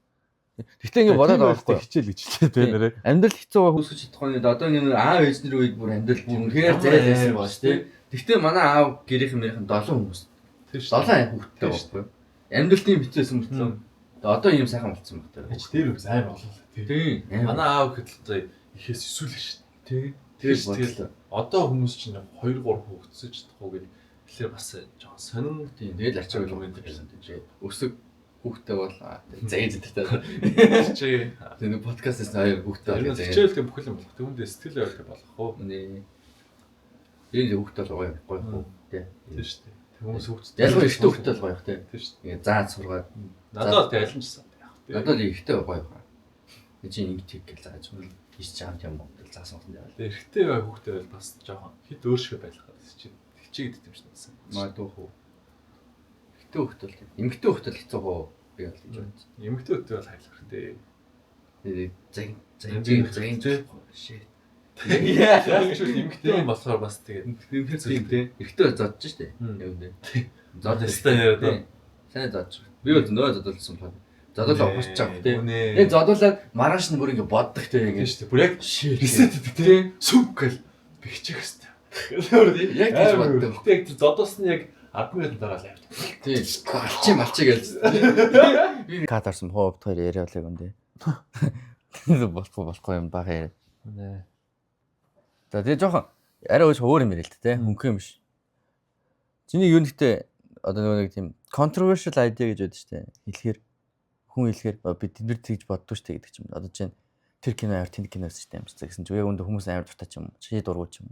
Гэхдээ ингээ бодоод байгаа байхгүй хичээл гэж хэлээ тийм нэрээ. Амьдрал хэцүү байгаа хүүсгэж чадахгүй одоо нэг аав ээжнэр үед бүр амьдрал үнэхээр зайлсан байна шүү дээ. Гэхдээ манай аав гэрийнхэн 7 хүмүүс. Тийм шүү. 7 хүүхдтэй байхгүй. Амьдрал тийм хэцүүсэн мөртлөө одоо ийм сайхан болцсон баг таа. Тэр үс амар болоо. Тийм. Манай аав гэтэл ихээс эсвэл шүү дээ. Тийм. Тэгэхээр одоо хүмүүс чинь 2 3 хүүхдсэж чадахгүй гэдэг Тэгэхээр бас жоохон сонин тийм тэгэл ачааг л юм гэсэн тийм өсөг хүүхдээ бол заяа зэдэгтэй. чи тэр нэг подкастээс хоёр хүүхдээ бол хичээлтэй бүхэл юм болох. Түүндээ сэтгэл байлгаа болох уу? Энэ хүүхдээ бол гоё хөө тий. Тийм шүү дээ. Хүмүүс хүүхдээ ялгаа ихтэй хүүхдээ бол гоё тий. Тийм шүү дээ. Ингээ зааж сургаад надад бол ялан чсан яг. надад ихтэй гоё хаа. Чи ингэ тэг гэл зааж сурал хийж чам юм уу гэл заасан юм байна. Эрэгтэй бай хүүхдээ бол бас жоохон хэд өөршгөө байх гэдэг чинь хичээгээд юм шиг надсан. Магадгүй хөө. Ихтэй хүүхдээ бол эмэгтэй хүүхдээ л хэцүү хөө би бол гэж байна. Эмэгтэй хүүхдээ бол хайлах хэрэгтэй. Зэн shit. Яа, эмэгтэй болохоор бас тэгээд тийм тий. Ихтэй зодж штэ. Яг үнэ. зод өстэй яриад. Сайн зодж. Би бол нөө зодолсон байна. Зодолоо ухасч байгаа тий. Үнэ. Яг зодолоод маргааш нь бүр ингэ боддог тий ингэ шүү дээ. Бүр яг reset гэдэг тий. Сүм гэл бихчих хэвээр. Яг тийж боддог. Яг тэр зодоос нь яг 10 минут дараа л авдаг. Тий. Малчи гэж. Кат орсон хоо битгаар яриалаг юм тий. Болохгүй юм бага яриа. Үнэ. За тэгээ жоохон арай өөр юм ярил л тий. Хөнгөн юм биш. Чиний юу нэгтэй одоо нэг тийм controversial idea гэж байдаг шүү дээ. Хэлэхээр хүн хэлэхээр бид тэднэр тэгж боддоо шүү дээ гэдэг юм. Одоо чинь тэр кино аваар тэнд киноос шүү дээ амжцаа гэсэн чинь яг өндө хүмүүс амар дуртай ч юм. Чи дургуй ч юм.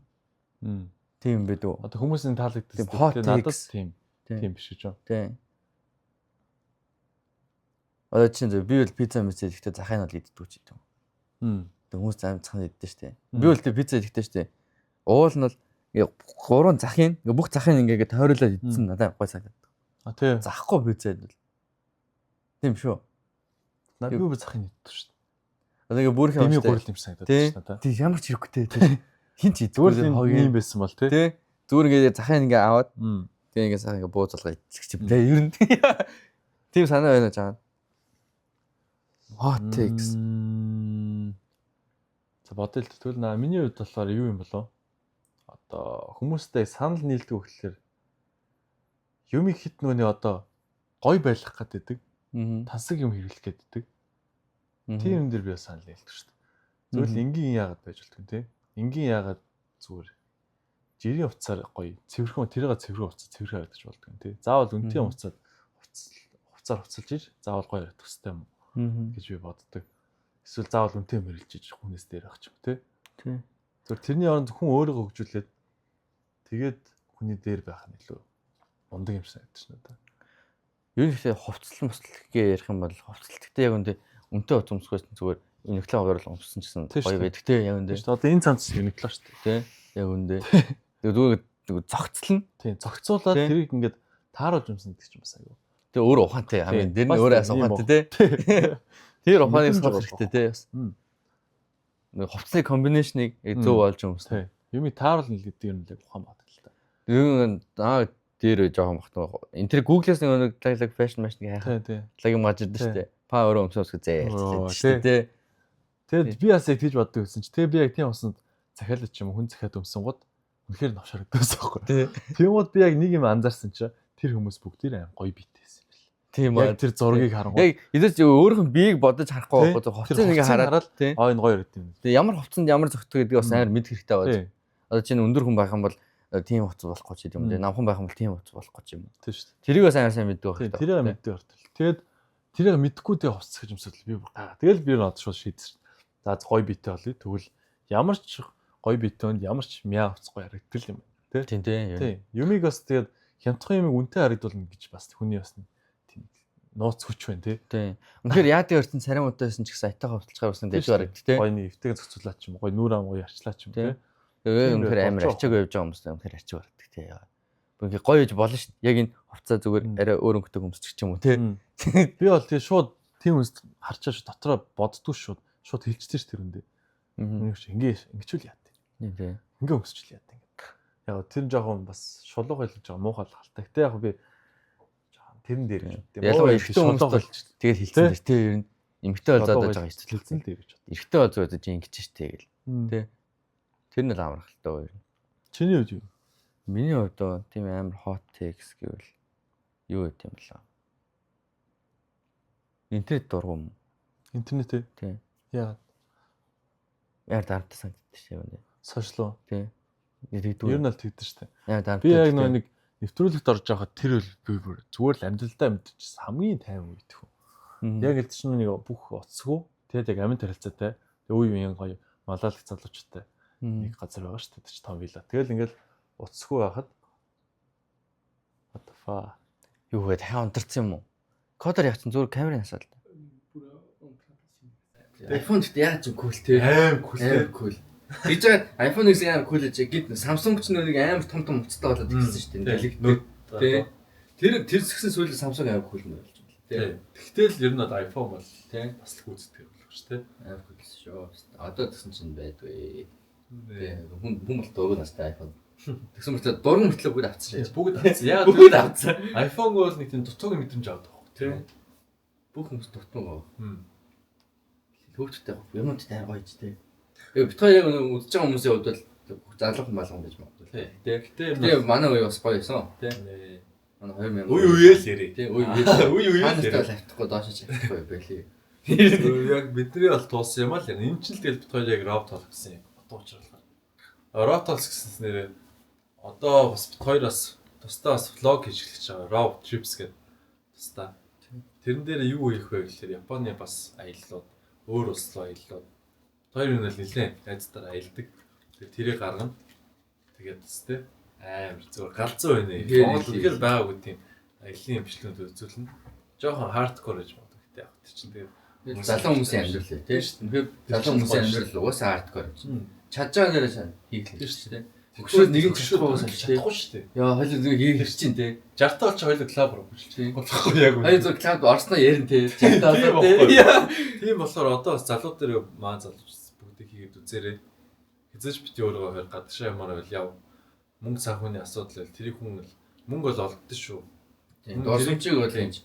Тийм юм бэ дөө. Одоо хүмүүсийн таалагддаг тийм надад тийм биш үү? Тий. Одоо чинь би бол пицца мэдээ ихтэй захын бол иддэг ч юм. Хүмүүс зам цахын иддэг шүү дээ. Би бол пицца иддэг шүү дээ. Уул нь бол гурван захын бүх захын ингээд тойруулаад идсэн надад гой санагдав. А тий. Захгүй пицца идвэл. Тийм шүү. Надад би захын иддэг шүү дээ. Одоо ингээд бүрхэн дэмий гурил юм санагдаад шүү надад. Тий ямар ч хэрэггүй тий. Хин ч зүгээр юм байсан бол тий. Зүгээр ингээд захын ингээд аваад тэгээ ингээд захын ингээд бууцалгаа идчих юм. Тий ер нь. Тийм санаа байна жаа. Hot takes. За бодъё л тэгвэл миний хувьд болохоор юу юм болов? Одоо хүмүүстэй санал нийлдэг гэхэлэр юм их хит нүуний одоо гой байх гэдэг. Тансаг юм хэрэглэх гэдэг. Тийм юм дээр би бас санал нийлдэг шүү дээ. Зөвхөн энгийн яагаад байж болтгүй те. Энгийн яагаад зүгээр жирийн уцаар гоё цэвэрхэн тэрийг цэвэрхэн уцаа цэвэрхэн харагдаж болдгоо те. Заавал үнэтэй уцаад уцаар уцалж иж заавал гоё харагдах хэрэгтэй юм гэж би боддог. Эсвэл заавал үнэтэй мэрэлж иж хүнээс дээр авах ч юм те. Тийм. Зөв тэрний оронд хүн өөрийгөө хөгжүүлээд тэгээд хүний дээр байх нь илүү ундаг юм шиг санагдаж байна да. Юу ихтэй хувцлан мөслөгээ ярих юм бол хувцлалттай яг үндэ үнэтэй уц өмсгөөс зүгээр Uniqlo гоорол өмссөн гэсэн гоё байдаг те яг үндэ. Одоо энэ цамц Uniqlo шүү дээ те яг үндэ. Тэгээд зүгээр зогцлон. Тийм зогцуулаад тэрийг ингээд тааруулж өмсөн гэдэг чинь бас аюу. Тэгээ өөр ухаантай хамгийн дэр нь өөрөө ас ухаантай те. Тэр ухааныг сонгох хэрэгтэй те бас. Нэг хувцсны комбинашныг зөв олж өмсөн. Юмыг тааруулна гэдэг юм л ухаан байдаг л та. Юу дээр жоохон бахтаа. Энэ тэр Google-с нэг лаг fashion машин хайхаа. Лаг юм гаж ирдэ штэ. Па өөрөө өмсөөсгөө зээ. Тэ. Тэгэд би бас яг тийж боддог гэсэн чи. Тэгээ би яг тийм усанд захиалж ч юм хүн захиад өмсөн гот үнэхээр навшарагдсан байхгүй. Тиймүүд би яг нэг юм анзаарсан чи тэр хүмүүс бүгдээр аим гоё битээсэн юм бэл. Тийм аа. Тэр зургийг харангуй. Яг эдээс өөрийнх нь биеийг бодож харахгүй байхгүй. Хувцсыг ингээ хараад аа энэ гоё яригд юм. Тэгээ ямар хувцсанд ямар зөгтөг гэдгийг бас амар мэд хэрэгтэй байна. Одоо чинь өндөр хүн байх юм бол тийм хувцас болохгүй ч юм дээ. Намхан байх юм бол тийм хувцас болохгүй ч юм. Тийм шүү дээ. Тэрийг бас амар сайн мэддэг байх. Тэрийг мэддэг ортол. Тэгээд тэрийг мэдхгүй тэгээ хувцас гэж юмсэл би гаа. Тэгэл би нод шууд шийдсэн. За гоё битээ болъё. Тэгвэл ямар ч гоё битээнд ямар ч мяа хувцас гоё харагддаг юм байна. Тийм. Тийм. Юмыг бас тэгээд хямдхан юмыг үнэтэй харагдуулна гэж бас хүний бас тийм нууц хүч байна тий. Тийм. Үнэхээр яадын өртөнд царим удаасэн ч гэсэн айтайхан хувцалцгаар усан дэжиг харагддаг тий. Гоё нэг эвтэйг зохицуулаад ч юм гоё нүүр ам гоё арчлаа ч юм тий. Тэгээ үнэхээр амар арчиг явж байгаа хүмүүстэй үнэхээр арчиг бардаг тий. Үнэхээр гоё гэж болно шүү дээ. Яг энэ хувцас зүгээр арай өөр өнгөтэй өмсчих ч юм уу тий. Би бол тэгээ шууд тийм үнс харчаа шүү дотроо боддгүй шууд хэлчихсэн ш тэрэндээ. Ингэчүүл яат. Тий. Ингээ өмсчүүл яат ингээ. Яг тэр жоохон бас шулуух хэлж байгаа муухай халтаг. Тэ яг би жоохон тэрэн дээр гэж боддоо. Ялангуяа эрэгтэй хүмүүс бол тэгээд хэлсэн дээ тий. Ер нь эмэгтэй бол зодож байгаа шүү дээ. Хэлсэн л дээ гэж боддоо. Эрэгтэй бол зодож ингэж штэ гэл. Тий. Тэр нь л амархалтай өөр. Чиний хувьд юу? Миний хувьд тийм амар hot takes гэвэл юу гэдэм бэлээ. Интернет дургуум. Интернет тий. Яагаад? Яар дарамттай санагддаг шээ үнэ. Сошиал уу? Тий. Ер нь л тэгдэж штэ. Яа дарамттай. Би яг нэг нэвтрүүлэгт орж байхад тэр би зүгээр л амьдралдаа мэдчихсэн хамгийн тайван үед хөө. Яг л чинь нэг бүх оцсгүй тэгээд яг амин тарилцаатай үе үеийн гоё малаалх залуучтай нэг газар байгаа шүү дээ чи том вилла. Тэгэл ингээл уцсгүй байхад what the fuck юу вэ дахиад унтарсан юм уу? Кодер явцсан зүгээр камерын асаал. iPhone гэдэг яг ч cool те. аим cool те. Cool. Гэж iPhone X амар cool гэж гээд Samsung ч нэг амар том том уцтай болоод ирсэн шүү дээ. Дэлэг тэр згсэн сүүл Samsung амар cool нь болж байна. Тэ. Тэгтэл ер нь iPhone бол те бас л гүйцэтгэх болох шүү те. амар cool шүү. Одоо тэгсэн чинь байдгүй. Тэ хүн бол дургуй настай iPhone. Тэгсэн мэт дургуй мэтлэг бүгд авцсан шээ. Бүгд авцсан. Яа бүгд авцсан. iPhone бол нэг тийм дутуугийн мэдрэмж авдаг хөө те. Бүх хүмүүс дутуу. Хөвчтэй юмнууд тайр гоё ч те. Бид хоёр яг үзэж байгаа хүмүүсийн хувьд бол залуухан малган гэж магадгүй. Тэгээ манай үе бас гоё байсан. Тэ. Манай 2000 үе үеэл ярий. Тэ үе үеэл ярий. Авахгүй доош чадахгүй байлээ. Яг бидний бол туусан юм аа л энэ ч л тэгэл бид хоёр яг робот толох гэсэн юм. Утга учруулах. Робот толох гэсэн нэрээ одоо бас бид хоёроос тусдаа бас влог хийж эхлэж байгаа. Робот trips гэдэг тусдаа. Тэрэн дээр юу хийх вэ гэхээр Японы бас аяллууд өөр улс руу аяллууд. Хоёр юм л нэлээд найзтайгаа аялдаг. Тэгээ тэрийг гаргана. Тэгээд тест амар зөв галзуу байна. Монгол үнээр байгаагүй тийм аяллаа имжлэгүүд үзүүлнэ. Жохон хардкор гэж боддог гэдэг яг чинь тэгээд залуу хүмүүсийн амьдрал тийм шүү дээ. Залуу хүмүүсийн амьдрал угаасаа хардкор юм. Чадж байгаа нэрээ сайн хийх л шүү дээ. Өгшөөд нэг нь чадахгүй шүү дээ. Яа хоёул нэг хийх чинь те. 60 тал ч хоёул клаб руу гэж тийм. Болохгүй яг үнэ. Хоёул зөв клаб орсноо ярин те. 60 тал те. Тийм болохоор одоо бас залууд дээр маа залууч бүгдийг хийгээд үзээрэй. Хизээч бити өөрөө хоёр гадагшаа ямаар байл яв. Мөнгө санхүүний асуудал байл тэрийг хүн л мөнгө бол олддоо шүү. Тийм. Дорсомчиг бол энэ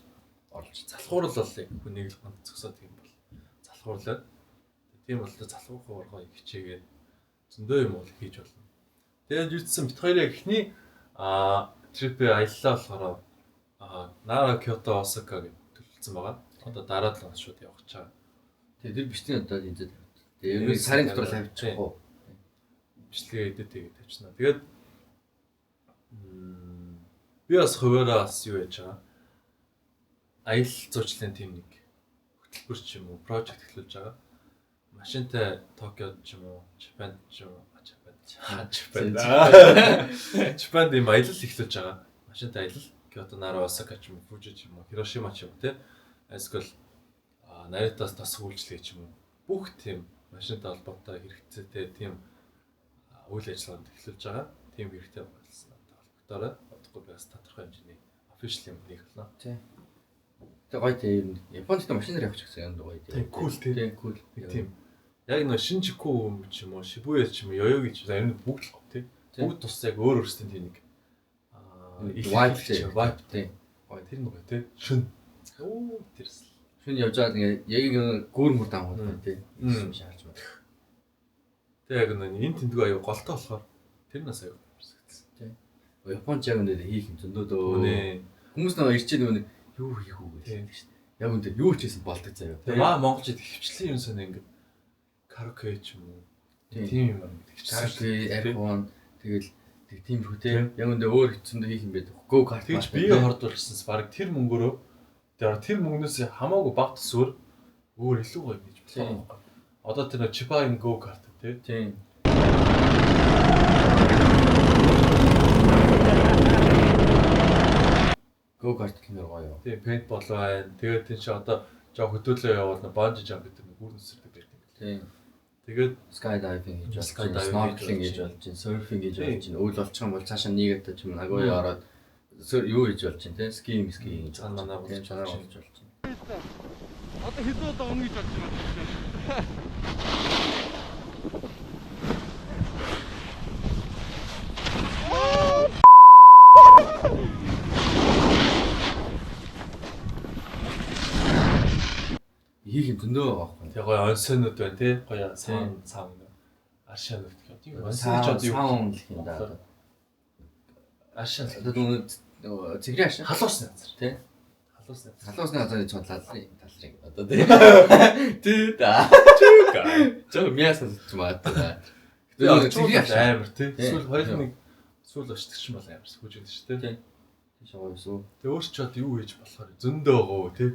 олж залхуурал бол хүнийг л ханд зөксөөд юм бол залхуурлаад. Тийм бол залхуурхаа ургоо хичээгээд зөндөө юм бол хийж болно. Тэгээд юуцсан бит хоёрын эхний трип аяллаа болохоор Нара Кёто Осака гэж төлөвлөсөн байгаа. Одоо дараа 7 хоног шууд явах гэж байгаа. Тэгээд тэр бичний одоо энэ зэт. Тэгээд сарын дотор тавьчих уу. Бичлэгээ эдэт тэгээд тавьчихна. Тэгээд би бас хуваараа бас юу яаж байгаа. Аялал зуучлалын тим нэг хөтөлбөр ч юм уу, project эхлүүлж байгаа. Машинтай Токиод ч юм уу, Japan ч юм уу, Japan ийм аялал эхлүүлж байгаа. Машинтай аялал Кёто, Нара, Осака ч юм уу, Фужи ч юм уу, Хирошима ч юм уу те. Эсвэл Наритаас тас үйлчлэг ч юм уу. Бүх тийм машинтай холбоотой хэрэгцээтэй тийм үйл ажиллагаанд эхлүүлж байгаа. Тийм хэрэгтэй болсон холбогдорой. Одохгүй бас тодорхой хэмжээний official юм нэг болно. Тийм. Тэг гоё тийм. Японд ч машинаар явах гэсэн юм гоё тийм. Тийм cool тийм. Тийм cool. Тийм. Яг нөө Шинжику ч юм уу, Шибуя ч юм уу, Йоёги ч юм уу бүгд л гоо тийм. Бүгд тус яг өөр өөрсдийн тийм нэг vibe тийм. Гоё тэр нэг тийм. Шүн. Оо тэрс. Шүн явж байгаа ингээ яг гүүр мөр даамууд тийм. Юм шаарч байна. Тэг яг энэ тэмдэг аюу голтой болохоор тэр нас аюу хэвсэгдсэн. Тийм. Японч яг энэ хийх юм зөндөө. Хүмүүс нэг ирчээд нэг юу хийх үү гэдэг шүү дээ. Яг энэ юу ч хийсэн болдог заяа. Маа монголчууд хөвчлэн юм сонь ингээ караоке ч юм уу. Тийм юм гэдэг чинь. Караоке, iPhone тэгэл тийм их үү. Яг энэ өөр хэцэндээ хийх юм байдаг. Go kart гэж бие хордуулчихсан баг тэр мөнгөөрөө тэр мөнгнөөс хамаагүй баг төсвөр өөр илүү гоё гэж бодлоо. Одоо тэр Chiba-ийн go kart тийм. Go kart гэмээр гоё. Тийм paintball байна. Тэгээд тийш одоо жоо хөдөөлөө явуулна bungee jump гэдэг нэг гүрэн цэцэрдэг байдаг. Тийм. Тэгээд skydiving хийж болж, snorkeling хийж болж, surfing хийж болж, өөл болчих юм бол цаашаа нийгээд ч юм агуу ороод юу хийж болж чинь тийм skiing хийж цаанаа болж байна. Одоо хэдэн удаа өнгө хийж болж байна. Хийх юм зөндөө байгаа байхгүй. Тэгээ гоё онсонууд байна тий. Гоё саун аршаанууд гэх юм. Онсон саун гэх юм да. Аршаан одоо нөгөө цэгрийн аршаан халуусны газар тий. Халуусны газар гэж бодлоо талрыг одоо тий да. Чиг мясаа ч юм аа. Тэгээ цэгрийн амар тий. Эсвэл хоёул нэг сүүл очтгч юм бол ямар сүүжээд шүү дээ. тийш гоё шүү. Тэгээ өөр ч чад юу хийж болохоор зөндөө байгаа тий.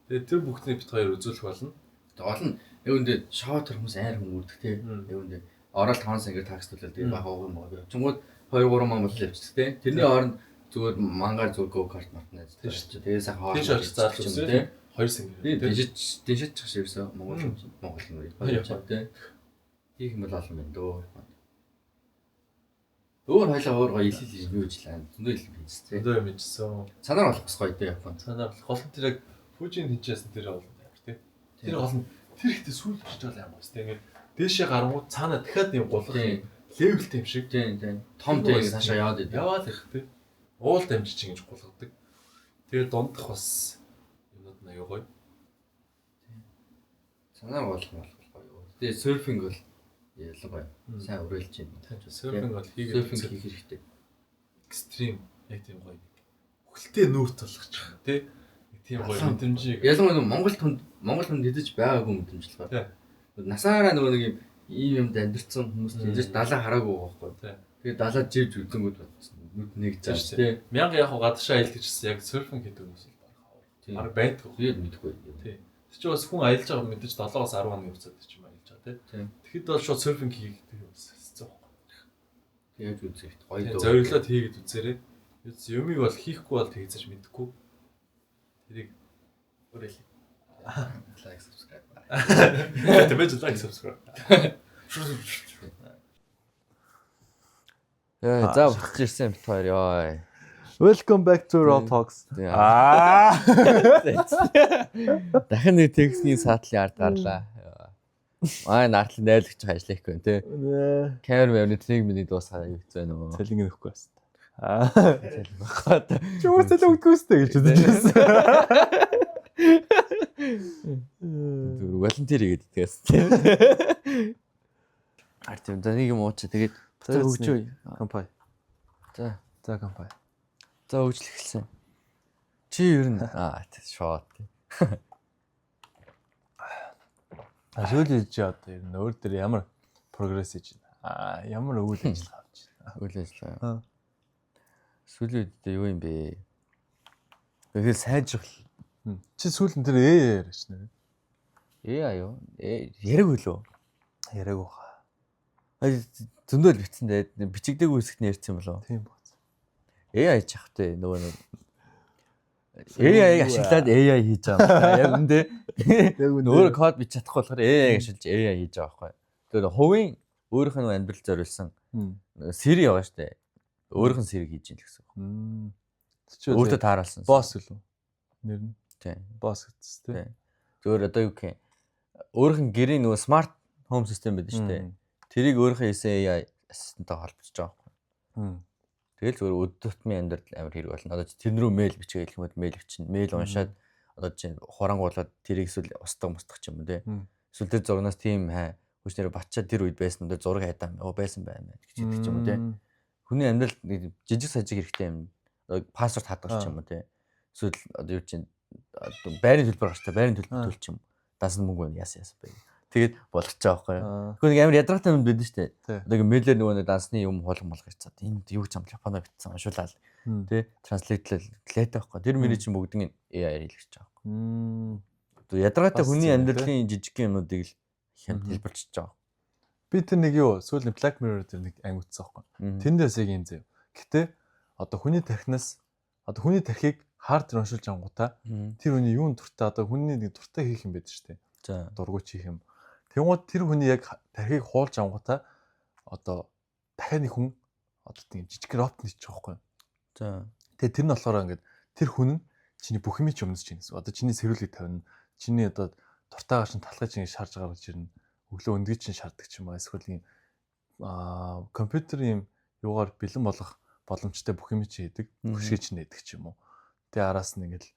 Тэгээ тэр бүгдний бит хоёр үзүүлэх болно. Гол нь яг үндэ шоот хүмүүс амар хүн үрдэг тий. Яг үндэ ороод 5 сая гэр такстуулаад тэгээ бага уу юм байна. Чингууд 2 3 ман бол явчих тий. Тэрний хооронд зүгээр мангаар зүгээр go kart мартна тий. Тэгээ сайхан хоол. Тийш очиж заалж юм тий. 2 сая гэр. Дэшиж чах шивсэн Монгол нэр тий. Хийх юм бол олон байна дөө. Өөр хойлоо өөр гоё илэл юу гэж лаа. Зөндөө илэл хийсэн тий. Зөндөө юм хийсэн. Санаар болох гоё дээ Япон. Санаа гол нь тэр яг Фужийн хийжсэн тэр бол амар тий. Тэр гол нь тэр ихтэй сүүл хийж байгаа юм байна. Ингээд дээшээ гарангууд цаанаа дахиад юм гулгах юм левелтэй юм шиг. Тийм. Том тийм цаашаа яваад идэв. Яваад их тий. Уул дамжиж ингэж гулгадаг. Тэгээд дундах бас юмуд нь аюу гоё. Санаа болох гоё. Тэгээ серфинг бол ялангуяа сайн өрөөлж байна. Серфинг бол хийх хэрэгтэй. Экстрим яг тийм гоё. Хөлтэй нүүрт болгоч юм тий. Тийм гоё мэдрэмжийг. Ялангуяа Монгол хүнд хэдэж байгаагүй мэдрэмж л байна. Насаараа нөгөө нэг ийм юмд амьдэрсэн хүмүүс хэдэж далаа хараагүй байхгүй. Тэгээд далаа живж үзэнгүүд нүд нэг зааш тий. Мянга яг гадаашаа аялж гэсэн яг серфинг гэдэг хүмүүс бол баг байдгүй. Тэгээд мэдэхгүй. Тий. Тэр чинь бас хүн аялж байгаа мэдээж 7-аас 10 хоногийн хугацаад ч юм аялж байгаа тий. Тэгэхэд бол шууд серфинг хийгдэх юм хэцүү байхгүй. Тэгээд үзэх гоё дөө. Зориглоод хийгээд үзээрэй. Юмыг бол хийхгүй бол тэгзэж мэдэхгүй. Тэрийг өөрөөл. Like subscribe. Тэвэж like subscribe. Яа, за буцаж ирсэн бит хоёр ёо. Welcome back to Raw Talks. Дахин нэг текстний саатлын ард гарлаа. Нартлын найрлагч ажиллах гэх юм те. Камер мөрний трийг миний дуусгаа юу хэвчээ нөө. Цалин нөхгүй бас. Чи Чуусаа л үгдгүйстэй гэж үзэж байсан. Волонтер гэдэг тэгээс. Артем да нэг юм ууч тэгээд хөгжөө. Компани. За компани. за хөгжил эхэлсэн. Чи ер нь шот. Ажил хийж одоо ер нь өөр дээр ямар прогресс хийж байна. Ямар үйл ажиллагаа авч байна. Үйл ажиллагаа. Сүүлийн үед юу юм бэ? Тэгэхээр сайжрал. Чи сүүлэн тэр яриач нэ. Аяа. Яриг үлөө. Яриаг баха. Зөндөл битсэн дээ. Бичигдээгүй хэсэгт нь ярьсан болоо. Тийм баг. AI хийж явах те нөгөө нэг AI ашиглаад AI хийж байгаа. Яг үндэ өөр код бич чадахгүй болохоор AI ашиглаж AI хийж байгаа байхгүй. Тэгэхээр хувийн өөрийнх нь амьдрал зориулсан Siri байгаа штэ. Өөрийнх нь Siri хийж ийн л гэсэн үг. Өөртөө тааруулсан. Босс үлээ. Нэр нь. Тийм. Босс гэсэн тийм. Зөвөр одоо юу гэх юм. Өөрийнх нь гэрийн нөгөө smart home system байдаг штэ. Тэрийг өөрийнхөө хийсэн AI ассистенттай холбож байгаа байхгүй. Тэгэл зөвөр өдөр тутмын амьдрал амар хэрэг болно. Одоо тэр рүү мэйл бичгээ хэлэх юм бол мэйл бичнэ. Мэйл уншаад одоо чинь хурангуулаад тэрийг эсвэл устгах ч юм уу те. Эсвэл тэр зурнаас тийм хүчнэр батчаад тэр үед байсан нь зураг хайдаа байсан байна гэж хэлдэг ч юм уу те. Хүний амьдрал жижиг сажиг хэрэгтэй юм. Пассворд хадгалах ч юм уу те. Эсвэл одоо юу чинь байрны төлбөр гарчтай байрны төлбөр төлчих юм. Дасан мөнгө яасан бай. Тэгээд болгоч байгаа байхгүй юу. Гэхдээ нэг амар ядаргатай юм байдаг шүү дээ. Одоо мэйлэр нөгөө нэг дансны юм хуулган болгож ирцээд энд юу ч юм Японоор бичсэн уншуулаад тий транслейтлэл лейтэй байхгүй. Тэр миний чинь бүгднийг AI-аар хэлчихэж байгаа байхгүй. Одоо ядаргатай хүний амьдралын жижиг юмнуудыг л хямд хэлбэрчиж байгаа. Би тэр нэг юу сүүлийн Black Mirror дээр нэг анги утсан байхгүй. Тэндээс яг юм зав. Гэтэ одоо хүний тархинаас одоо хүний тархийг хард уншуулж ангуудаа тэр хүний юун дуртай одоо хүний нэг дуртай хийх юм байдаг шүү дээ. За дургуйч хийх юм. Тэнгууд тэр хүний яг тархийг хуулж ангуудаа одоо дахиад нэг хүн одоо тийм жижиг робот хийчих жоохгүй. За тэгээ тэр нь болохоор ингээд тэр хүн нь чиний бүх юм чи өмнөж чинь гэсэн. Одоо чиний сэрүүлгийг тавина. Чиний одоо дуртайгаар чинь талхаж чинь шарж гаргаж ирнэ. Өглөө өндгий чинь шаарддаг ч юм аа. Эсвэл ийм компьютерийн юугаар бэлэн болгох боломжтой бүх юм чи хийдэг. Хөшгөө чинь нээдэг ч юм уу. Тэгээ араас нь ингээд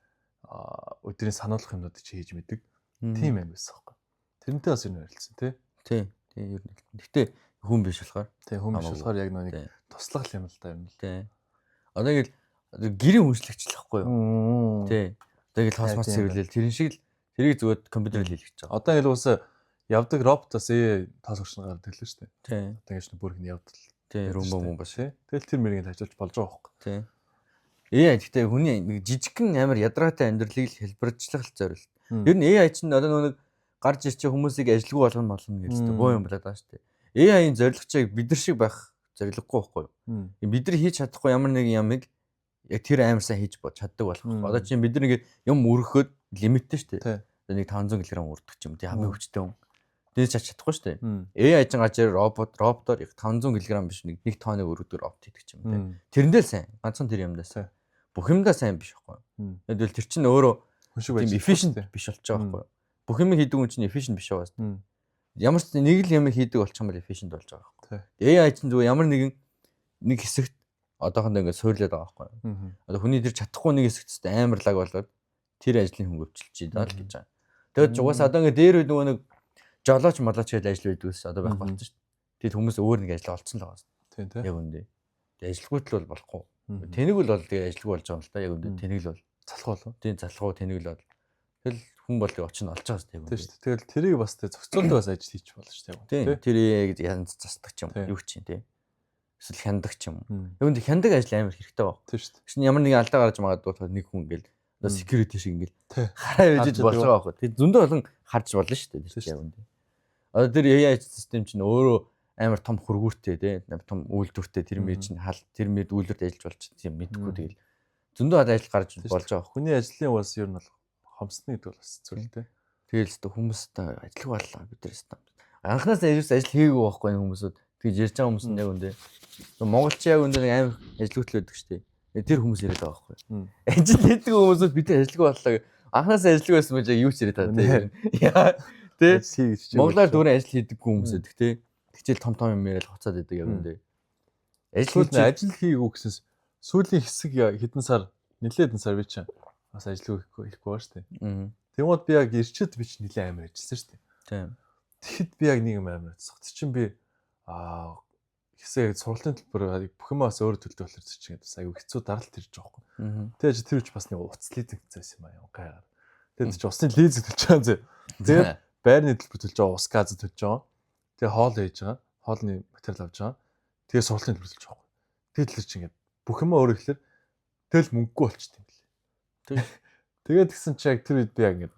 өдрийн сануулгах юмнууд чи хийж мэдэг. Тийм юм байсан байхгүй. Тэрнтэй бас энэ харилцсан тий. Тийм ер нь. Гэтэ хүн биш болохоор. Тий хүн биш болохоор яг нэг туслах юм л та юм л. Тий. Одоо ингээл гэрийн хүншлэгчлэхгүй юу? Тий. Одоо ингээл хосмос цэвэрлэл тэрэн шиг л тэрийг зүгээр компьютерээр хийлгэж байгаа. Одоо ингээл уусаа явдаг роботоос тоос өгч гараад ирлээ шүү дээ. Тий. Одоо ингэж бүр их явдал тий рүүм бас тий. Тэгэл тэр мэрийг ажиллаж болж байгаа байхгүй. тий. Гэхдээ хүний нэг жижигхэн амар ядраатай амьдралыг л хэлбэржлэх зорилт. Ер нь AI чинь одоо нэг гарч ирчих хүмүүсийг ажилгүй болгоно гэж хэлдэг боо юм болоод байгаа шүү дээ. AI-ийн зорилго чиг бид нар шиг байх зорилгогүй байхгүй юу? Бид нар хийж чадахгүй ямар нэгэн ямыг яг тэр амар сайн хийж чаддаг болох. Одоо чинь бид нар ингээд юм өргөхөд лимиттэй шүү дээ. Нэг 500 кг өрдөх ч юм тий хамгийн хүчтэй хүн. Дээж чадахгүй шүү дээ. AI чинь гажаар роботоор яг 500 кг биш нэг тоног өргөдөг робот хийдэг ч юм тий. Тэрэндээ сайн. Ганцхан тэр юмдаа сайн. Бүх юмдаа сайн биш байхгүй юу? Тэгвэл тэр чинь өөрөө хүн шиг байж efficient биш болж байгаа байхгүй юу? Бүх юм хийдэг хүн чинь efficient биш байгаа шүү дээ. Ямар ч нэг л юм хийдэг болчихмол efficient болж байгаа байхгүй юу? AI чинь зүгээр ямар нэг хэсэгт одоохондоо ингээд суурлаад байгаа байхгүй юу? Одоо хүний тэр чадахгүй нэг хэсэгт амар лаг болоод тэр ажлын хүн өвчлж байгаа л гэж байгаа. Тэгээд угаасаа одоо ингээд дээр нөгөө нэг жолооч молооч гэж ажил байдаг ус одоо байх болчихсон шүү дээ. Тэгэд хүмүүс өөр нэг ажил олцсон л байгаа. Тийм тийм. Яг үндэ. Тэгээд ажилгүйтэл бол болохгүй. Тэнэг л бол тэгээ ажилгүй болж байгаа юм л да. Яг үндэ тэнэг л бол залах болов. Тийм залхуу тэнэг л бол. Тэгэл хүн бол очно олж байгаа шүү дээ. Тийм шүү дээ. Тэгэл тэрийг бас тэг зохицуулдаг бас ажил хийж болно шүү дээ. Тийм. Тэрийг янз застдаг ч юм уу. Юу ч юм тийм. Эсвэл хяндаг ч юм уу. Яг үндэ хяндаг ажил амар хэрэгтэй баг. Тийм шүү дээ. Гэсэн ямар нэгэн алдаа гарч магадгүй нэг хүн ингээл одоо security шиг ингээл хараа байж болж байгаа байхгүй. Тэг зөндөө олон харж болно шүү дээ. Яг үндэ. Одоо тэр AI систем чинь өөрөө амар том хөргүүртэй тийм том үйлдвэртэй тэр мэр чинь тэр мэр үйлдвэрт ажиллаж болж тийм мэдхгүй тэгэл зөндөө ажил гарч болж байгаа. Хүний ажлын бас ер нь бол хомсны гэдэг бол бас зүйл дээ. Тэгэл өстө хүмүүстэй ажиллах боллоо бид нар өстө. Анханаас ажил хийгээгүй байхгүй хүмүүсүүд тэгж ярьж байгаа хүмүүс нь яг үндэ. Монголч яг үндэ нэг амар ажилгүйтэл байдаг шүү дээ. Тэр хүмүүс яриад байгаа байхгүй. Ажил хийдэг хүмүүсүүд бид нар ажиллах боллоо. Анханаас ажиллах байсан байж юу ч яриад байгаа тийм. Тэ Монголоор дөрөв ажил хийдэггүй хүмүүс байдаг тий. Тэгчээл том юм яриад хуцаад байдаг яг үндэ. Ажил хийгээгүй гэсээс сүүлийн хэсэг хэдэн сар нэлээд сар би чинь бас ажил хийхгүй байна шүү дээ. Тэгмээд би яг ирчээд би чинь нэлээд амар ажилласан шүү дээ. Тийм. Тэгэхэд би яг нэг юм амар ажилласан. Тэг чинь би хэсэг сургалтын төлбөр бүх юм бас өөрөө төлдөг болохоор чинь бас аюу хэцүү даралт ирж байгаа байхгүй. Тэгээд тэр үуч бас нэг уц лизинг гэсэн юм аа гайгаар. Тэгээд чи усны лизинг төлж байгаа зэ. Тэгээд байрны төлбөр төлж байгаа, ус газ төлж байгаа. Тэгээ хоол хийж байгаа. Хоолны материал авч байгаа. Тэгээ сургалтын төлбөр төлж байгаа. Тэгээд л чи ингээд бүх юм өөрөө ихлээр тэгэл мөнгөгүй болчтой юм лээ. Тэгээд тэгсэн чи яг тэр үед би яг ингээд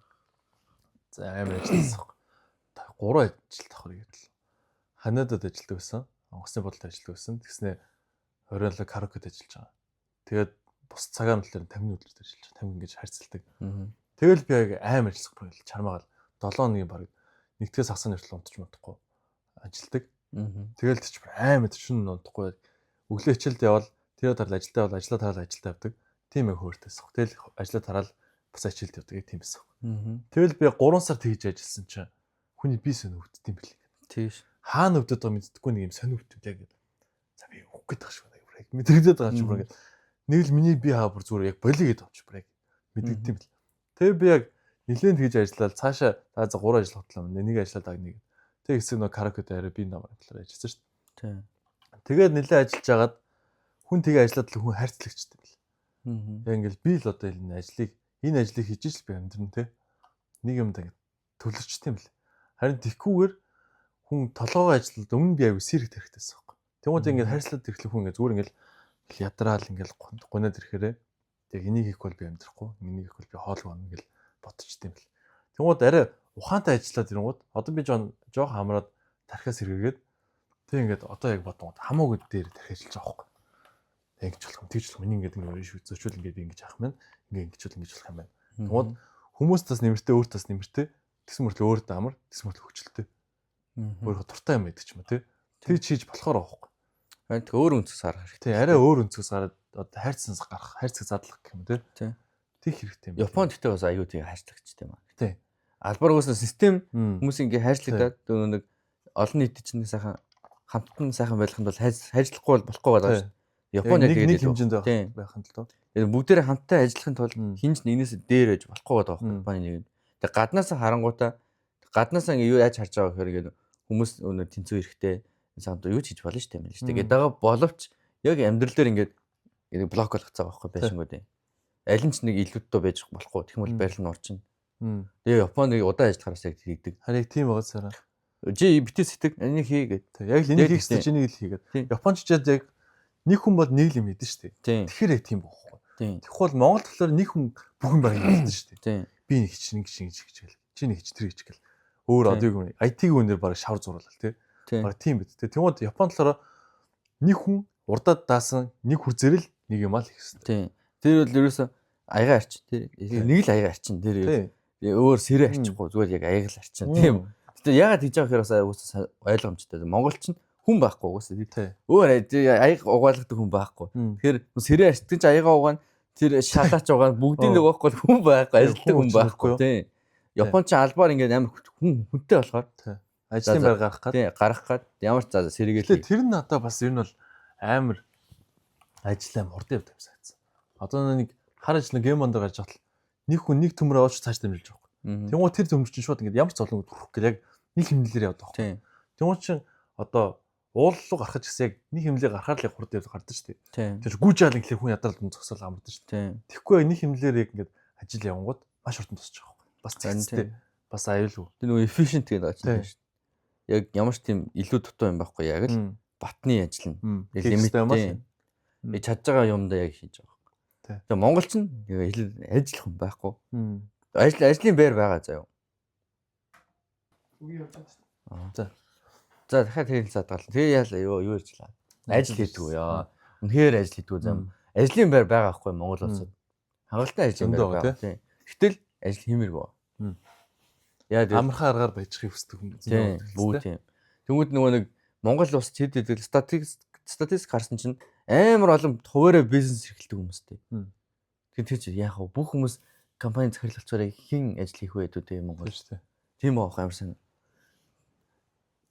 за амар ажилласан. 3 ажил давхар гэдэг л. Ханадад ажилладаг байсан. Онгоцны бодолд ажилладаг байсан. Тэгснэ оройнлог караокед ажиллаж байгаа. Тэгээд бус цагаан нөлөөр 50 өдрөд ажиллаж байгаа. 50 ингэж харьцалдаг. Тэгэл би яг амар ажиллах байл чармаагаал 7 хоногийн баг нэгтгэс хасаа нэртэл унтаж модохгүй ажилдаг. Тэгэл тийч амар төшин унтахгүй өглөө хичээлд явал тэр дараа ажилдаа бол ажиллаа тараал ажилдаа явдаг. Тийм яг хөөртэйсэх. Тэгэл ажиллаа тараал бас хичээлд явдаг тийм байсан. Тэгэл би 3 сар тэгж ажилласан чинь хүний бие сонирхт юм бэл. Тийш. Хаана өвдөд байгаа мэддэггүй нэг юм сонирхт яг. За би өгөх гээд байгаа шүү дээ. Мэдрэгдээд байгаа ч бүр яг нэг л миний бие хаа бүр зүгээр яг болигээд авч бүр яг мэдэгдэм бэл. Тэгээ би яг нэлээд тэгж ажиллаад цаашаа за 3 ажил хотлоо. Нэг ажиллаад аг нэг. Тэг хэсэг нөө караокед арай би намайг талаар ажилласан шүү дээ. Тийм. Тэгээд нэлээд ажиллаж агаад хүн тэгээ ажиллаад л хүн хайрцагчтай бэл. Яг ингээл би л одоо энэ ажлыг хийж иж л би амьдрын те. Нэг юм да төлөвчтэй юм бэл. Харин тэгхгүйгээр хүн толгоогоо ажиллаад өмнө би аягүй сэрэг тэрхтэйсэн байхгүй. Тэгмээд ингээд хайрцалаад ирэхлэх хүн ингээд зүгээр ингээд ядраал ингээд гунаад ирэхээрээ тэг энийг хийх бол би амьдрахгүй. Энийг хийх бол би хоол гоно ингээд ботчтой юм бэл. Тэгмээд арай ухаантай ажиллаад ирэнгууд одоо би жоох хамраад тархиас сэргээгээд тэг ингээд одоо яг бодгоо хамаагүй дээр тархи ажиллаж байгаа байхгүй. Ингэж болох юм тэгж болох миний ингээд ингээд зөчүүл ингээд би ингэж авах маань ингээд ингэж болох юм байна. Тэгмээд хүмүүс тас нэмэртэй өөр тас нэмэртэй тэгсэн мөртлөө өөр даамар тэгсэн мөртлөө хөвчлөлтэй. Өөрөө дуртай юм байдаг ч юм уу тий. Тэг хийж болохоор аахгүй. Харин өөр өнцгөөс харах хэрэгтэй. Тий арай өөр өнцгөөс гараад одоо хайрцаг задлах гэх юм тий. Тэг хэрэгтэй юм. Японд гэхдээ бас аюу тий хайрцагчтай юм аа. Тий. Албаар уусаа систем хүмүүс ингээ хайрцагдаад нэг олон нийт чинь сайхан хамтдан сайхан байлгахын тулд хайрцлахгүй болохгүй байгаа шүү. Японд яг нэг хэмжээнд байх нь л доо. Бүгдээрээ хамтдаа ажиллахын тулд хинж нэгнээс дээр ээж болохгүй байгаа байхгүй Японы нэг. Тэг гаднаасаа харангуудаа гаднаасаа ингээ юу яаж харж байгаа гэхээр ингээ хүмүүс өнө тэнцүү эрэхтэй санд юу ч хийж болно шүү дээ юм л шүү дээ. Гэдэг боловч яг амьдрал дээр ингээ блок болгоцоо байхгүй байшингууд. Аль нь ч нэг илүүдтэй байж болохгүй. Тэгм бол барил нь орчин. Тэгээ Японыг удаан ажиллахараас яг хийгдэг. Харин тийм байгаа цараа. Жи битээ сэтг энийг хийгээд. Яг л энийг хийх гэж энийг л хийгээд. Япончууд яг нэг хүн бол нэг л юм хийдэж штэ. Тэгэхээр яг тийм байхгүй. Тэгэх бол Монгол болохоор нэг хүн бүх юм байна гэдэг шүү дээ. Би нэг хич хичээл. Чи нэг хич тэр хич гэл. Өөр одыг IT-г өнөр баг шавар зуруулал тий. Баг тийм биз. Тэгмээд Япон болохоор нэг хүн урдаад даасан нэг хүзэрэл нэг юм аа л хийх хэрэгтэй. Тэр бол ерөөсө аяга арчин тий. Нэг л аяга арчин тэр өөр сэрэ арчихгүй зүгээр яг аяга л арчин тийм. Гэтэ яагаад хийж байгаа хэрэг уусаа ойлгомжтой. Монголч нь хүн байхгүй уусаа тий. Өөр аяга угаалгадаг хүн байхгүй. Тэгэхээр сэрэ арчдаг ч аяга угаана тэр шалаач байгаа бүгдийн нэг байхгүй хүн байхгүй ажилтдаг хүн байхгүй тий. Японч албаар ингээд амар хүнтэй болохоор ажлын байр гарах гад. Тий, гарах гад ямар ч сэргээл. Тэр нь надад бас ер нь бол амар ажлаа хурдан явдаг юм санагдсан. Одоо нэг хар ажил гейм монд гарч хатал нэг хүн нэг төмөр аваач цааш дамжиж байгаа. Тэнгуү тэр төмөр чинь шууд ингээд ямар ч золон төрөх гэл яг нэг хэмнэлээр явдаг байхгүй. Тэнгуү чинь одоо ууллуу гарах гэсэн яг нэг хэмнэлээр гарахаар л хурдан явдаг гардаг шүү дээ. Тэр гүйжаал ингээл хүн ядрал зогсоол амардаг шүү дээ. Тэгэхгүй нэг хэмнэлээр яг ингээд ажил явангууд маш хурдан тусчих байгаа байхгүй. Бас цэцтэй. Бас аюулгүй. Тэр нөгөө efficient гэдэг ажил байна шүү дээ. Яг ямар ч тийм илүү дутуу юм байхгүй яг л батны ажил нь. Яг лимиттэй. Чадж байгаа юмдаа яг хийж байгаа. Тэгээ монголч нь ажил хүн байхгүй. Ажлын байр байгаа заяа. За дахиад хэлцээд гал. Тэгээ яалаа юу ярьжлаа. Ажил хийдэг үү яа. Үнэхээр ажил хийдэг үү зам. Ажлын байр байгаа байхгүй Монгол улсад. Хагалтай ажлын байр байгаа тийм. Гэтэл ажил хиймэргүй. Яа дээ амархан аргаар баяжхийг хүсдэг хүн тийм. Бүү тийм. Тэнгүүд нөгөө нэг Монгол улсад хэд хэдэг статистик харсан чинь амар олон хуваараа бизнес эрхэлдэг хүмүүстэй. Тэгэхээр тэр чинь яах вэ? Бүх хүмүүс компани захирлалцаараа хэн ажил хийх вэ гэдэг юм Монгол шүү дээ. Тийм аах амар сайн.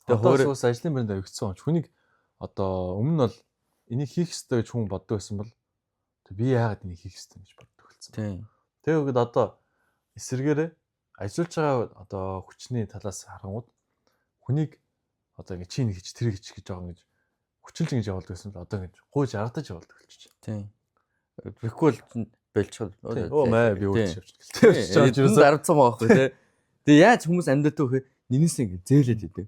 Тэгээ хуваараа ажлын байранд авигдсан хүн. Хүнийг одоо өмнө нь бол энийг хийх ёстой гэж хүн боддог байсан бол би яагаад энийг хийх ёстой гэж боддог болсон. Тийм. Тэгээд одоо эсэргээрээ ажиллаж байгаа одоо хүчний талаас харангууд хүнийг одоо ингэ чи нэг хийж тэр хийж гэж байгаа гэж хүчилж ингэж явуулдаг гэсэн л одоо ингэж гуйж аргатаж явуулдаг болчих. Тийм. Тэгэхгүй л бэлчхэл. Оо маа би өөч явчих. Тэр чинь зарцсан байхгүй тий. Тэгээ яаж хүмүүс амьддаг вэ? Нинээсээ ингэ зээлээд идэв.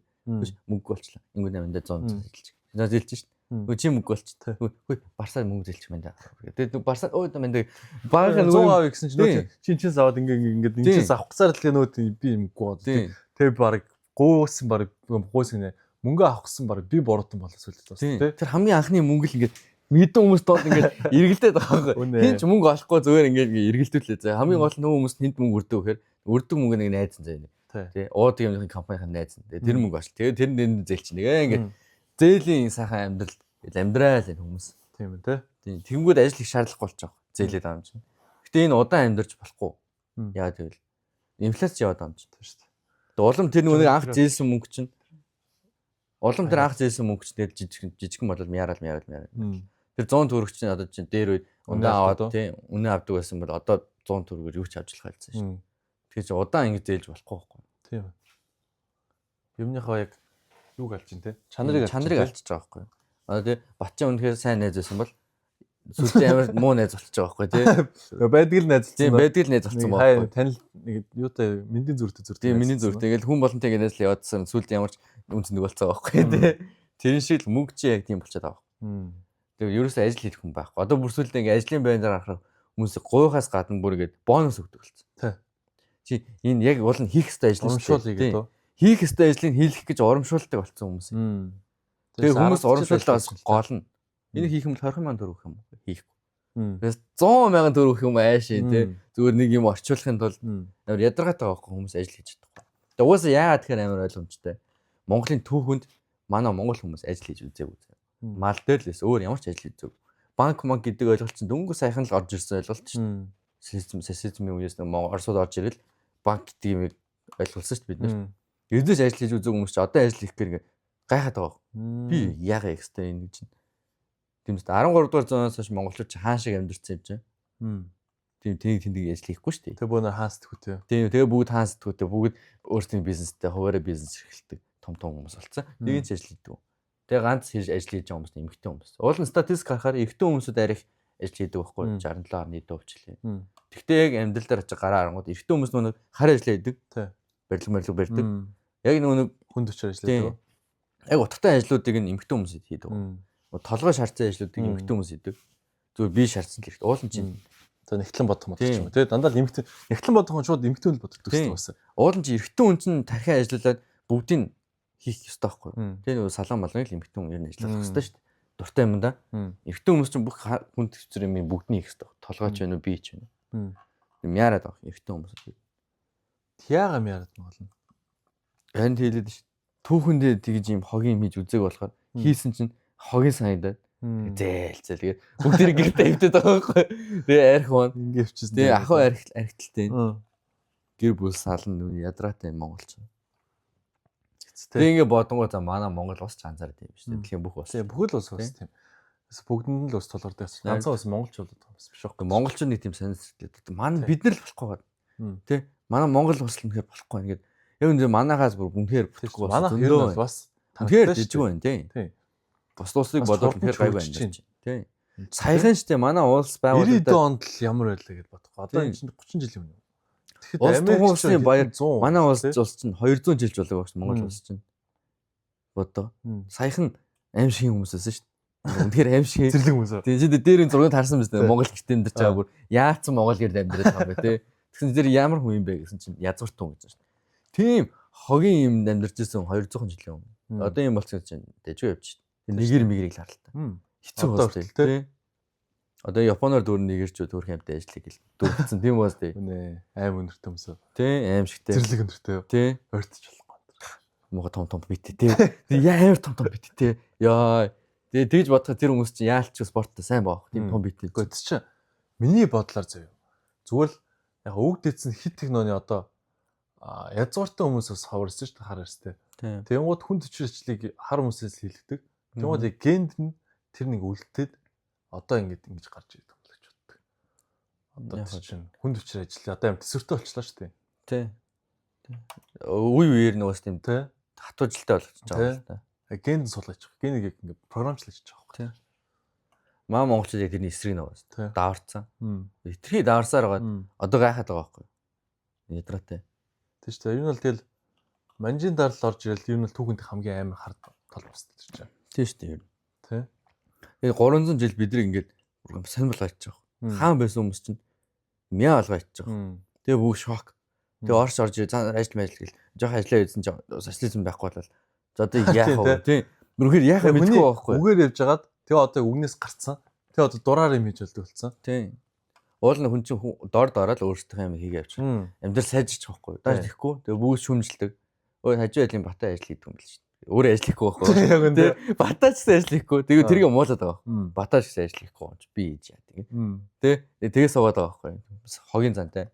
Мөнгө болчлаа. Ингээд амьдаа 100 зээлж. За зээлж шít. Хөө чи мөнгө болч. Хөө барсаа мөнгө зээлчих юм даа. Тэгээд барсаа өө мэндэг бага 100 авъя гэсэн чинь нөө чинчээс аваад ингээд энэчээс авах гэсаар л тэгээ нөө би мөнгө гоо. Тэгээ баг гуйсан баг гуйсан мөнгө авах гэсэн баг би боротон болоос үлдээ бас тий. Тэр хамгийн анхны мөнгө л ингээд мэдэн хүмүүс доод ингээд эргэлдээд байгаа байхгүй. Хин ч мөнгө олохгүй зүгээр ингээд эргэлдүүлээ. За хамгийн гол нь хүмүүс хүнд мөнгө өрдөг гэхээр өрдөг мөнгө нэг найзан заа. Тий. Ууд юм компанийн найзан. Тэр мөнгө олч. Тэгээ тэр нь зээлч нэгэ ингээд зээлийн сайхан амьдрал амьдрал энэ хүмүүс. Тийм үү тий. Тэнгүүд ажил их шаардлагагүй болж байгаа. Зээлээд байгаа юм чинь. Гэтэ энэ удаан амьдарч болохгүй. Яа гэвэл инфляц яваад байгаа юм чинь шүү дээ. Тэгээ улам тэр нэг анх зээлсэн мөнгө чинь улам тэр анх зээлсэн мөнгө чинь жижигхэн болол мяарал. Тэр 100 төгрөг чинь одоо чинь дээр үед удаан аваад тий үнэ авдаг байсан бол одоо 100 төгрөгөөр юу ч авч болох байлцсан шүү. Тэгэхээр чи удаан ингэ зээлж болохгүй байхгүй. Тийм. Юмныхаа яг юуг алж чинь тий чанарыг алчиж байгаа байхгүй. Одоо тий Батчин үнэхээр сайн найз байсан бол сүлжээ амар муу найз болчихж байгаа байхгүй тий. Байдаг л найз. Тийм байдаг л найз болсон байхгүй. Танил нэг юутай мэндийн зүрхтэй. Тийм мэндийн зүрхтэй. Ингээл хүн болонтой ингэ найзлаа яваадсан сүлд ямар ч үнцэнэг болцоо байхгүй тий. Тэрэн шиг л мөнгө чи яг тийм болчиход байгаа. Тэгээ ерөөсөө ажил хийх хүн байхгүй. Одоо бүр сүлдээ ингээ ажлын байраар харах хүмүүс гуйхаас гадна бүр ингээд бонус өгдөг болсон. Тий. Чи энэ яг уул нь хийх ёстой ажил шүү дээ. Хийх ёстой ажлыг хийх гэж урамшуулдаг болсон хүмүүс. Тэгээ хүмүүс урамшууллаас гол нь энийг хийх юм бол 20,000 төгрөг юм хийхгүй. Тэгээс 100,000 төгрөг юм ааши тий. Зүгээр нэг юм орчуулахын тулд амар ядаргаатай байхгүй хүмүүс ажил хийж чадахгүй. Тэгээ угаасаа яагаад тэгэхээр амар ойлгомжтой. Монголын түүхэнд манай монгол хүмүүс ажил хийж үзээгүй. Мал дээр л эс өөр ямар ч ажил хийдэг. Банк гэдэг ойлголт чинь дөнгөж саяхан л орж ирсэн ойлголт шүү дээ. Социализмын үеэс нэг Оросууд орж ирэл банк гэдэг юм ойлгуулсан шүү дээ бид нар. Эднээс ажил хийж үзээгүй хүмүүс чи одоо ажил хийх гэр гайхаад байгаа. Би яагаад ихтэй энэ чинь. Тийм үстэй 13 дугаар зуунаас хойш монголчууд чи хаан шиг амьдэрсэн юм чинь. Тийм тэнийг ажил хийхгүй шүү дээ. Тэгээ бүгд хаан сэтгүүтэй. Тийм тэгээ бүгд хаан сэтгүүтэй бүгд өөрсдийн бизнестэй хуваараа бизнес эрхэлдэг том хүмүүс болсон. Нэгэн ч ажил хийдэг. Тэгээ ганц ажил хийж байгаа хүмүүс эмэгтэй хүмүүс. Уул нь статистик харахаар эрэгтэй хүмүүсүүд арих ажил хийдэг байхгүй 67.1% хилээ. Тэгтээ яг амьдрал дээр очиж гараа харангууд эрэгтэй хүмүүс нөгөө хар ажиллаа хийдэг. Барилга барьдаг. Яг нэг хүнд өчөр ажилладаг. яг утгатай ажлуудыг эмэгтэй хүмүүс хийдэг. Толгой шаарцсан ажлуудыг эмэгтэй хүмүүс хийдэг. Зүгээр би шаардсан л хэрэгтэй. Уул нь чинь. За нэгтлэн бодох юм болчих юм. Тэгээ дандаа нэгтлэн бодох нь шууд эмэгтэй хүн боддог гэсэн байсан. Уул нь чинь эрэгтэй хүн чинь тархиа ажиллаад бүгдийг хийх ёстой байхгүй. Тэгээ нөгөө салан малгыг эмэгтэй хүн ер нь ажиллах ёстой шүү дээ. Дуртай юм да. Эрэгтэй хүмүүс чинь бүх хүнд хэвчээр юм бүгднийг хийх ёстой. Толгойч байна уу, би ч байна уу. Мяарад авах эрэгтэй хүмүүс. Яага мяарад болно. Харин хэлээд ш. Түүхэндээ тэгж юм хогийн хийж үзег болохоор хийсэн чинь хогийн санагдаад зээлцээ. Тэгээд бүгд тэрийг гэртээ хөвдөд байгаа байхгүй. Тэгээ арх вон ингэ хвчсэн. Тэгээ ахуу архиталтай. Гэр бүл сална ядраатай монголч. Тэгээ ингээ бодонгоо за манай Монгол ус ч анзаард юм шүү дээ. Дэлхийн бүх ус. Тэгээ бүхэл ус ус тийм. Бүгдэнд л ус толгордог. Ганцхан ус монголч болоод байгаа юм биш үү? Монголчууд нэг тийм санагддаг. Манай бид нар л болохгүй байна. Тэ? Манай Монгол ус л нэхэ болохгүй байна гэдэг. Яг энэ манахаас бүр үнэхээр бүтэхгүй бас. Манайх ер нь бас үнэхээр жижиг байна тий. Бус улсыг бодоод үнэхээр гай байна тий. Саяхан штэ манай улс байгуулагдаад 90 онд л ямар байлаа гэж бодох. Одоо энэ чинь 30 жилийн өмнө. Тэгэхэд Америкийн баяр манай улс чинь 200 жилч болоо багш Монгол улс чинь. Бодоо. Саяхан аимшиг хүмүүс байсан штэ. Үнэхээр аимшиг зэрлэг хүмүүс. Тэгээ дээр энэ зургийг харсан биз дээ. Монгол гэртээ амьдарч байгаа бүр яатсан Монгол гэрд амьдарч байгаа юм бэ тий. Тэгсэн зэрэг ямар хүн юм бэ гэсэн чинь язгуурт хүн гэж байна. Тийм хогийн юм амьдарч байсан 200 жилийн өмнө. Одоо юм болчихсон чинь дэжгүй явж байна. Нэгэр мэгрийг л харал та. Хэцүү болтой тий. Одоо Японоор дөрөв нэгэрчүүд төрх юмтай ажиллах гэл дөрвцэн тийм баас тий. Үнэ аим өнөртэй юмсоо. Тий аим шигтэй. Зэрлэг өнөртэй. Тий. Ойртож болохгүй. Муга том бит тий. Тэгээ амар том бит тий. Яа. Тэгээ тэгж бодоход тэр хүмүүс чинь яалч спорттой сайн баах. Тийм том бит. Гэхдээ чи миний бодлоор заяа. Зүгээр л яг өвг дэдсэн хит техноны одоо язгууртай хүмүүсээс хаварсан шүү дээ хар эрстэй. Тэнгууд хүн төчрөчлийг хар хүмүүсээс хилдэг. Тэнгууд генд нь тэр нэг үлдээд одоо ингэж гарч ирдэг юм л гэж боддог. Одоо чинь хүн төчрөө ажиллаа одоо юм төсвөртэй болчлаа шүү дээ. Тий. Үе үеэр нэг бас тийм тий хатуужилтай болгож байгаа юм л да. Генд суулгаж байгаа. Генийг ингэ програмчлаж байгаа. Тий. Маа монголчууд яг тэрний эсрэг ногоос. Даварцсан. Итгэхий даварсаар байгаа. Одоо гайхаад байгаа байхгүй. Ядраатай. Тий шүү дээ. Юу нь бол тэгэл манжийн дарал орж ирэл юу нь бол түүхэнд хамгийн амар хард тол босдож чинь. Тий шүү дээ. Тий. Тэгээ 300 жил бид нэг ингэж сонирхол гайч байгаа. Хаан байсан хүмүүс чинь мяа алгайч байгаа. Тэгээ бүх шок. Тэгээ орж ажил мэл гэл жоох ажиллаа хийсэн чинь социализм байхгүй болол. За одоо яах вэ? Тий. Бүрхээр яах вэ мэдгүй байхгүй. Үгээр явж хагаад тэгээ одоо үгнээс гарцсан. Тэгээ одоо дураар юм хийж болдог болсон. Тий. Уул нь хүн чинь дор дороо л өөрсдөө юм хийгээ явчих. Амьдрал сайжирч байхгүй. Дааж тэхгүй. Тэгээ бүгд шүмжилдэг. Өө хажуу айлын бата ажил хийдэг юм л шүү. Өөрөө ажиллахгүй байхгүй. Тий. Батаач сайн ажиллахгүй. Тэгээ тэрийг муулаад байгаа. Батаач сайн ажиллахгүй юм чи би хийж яа тэгээ. Тий. Тэгээ суугаад байгаа байхгүй. Хогийн зантай.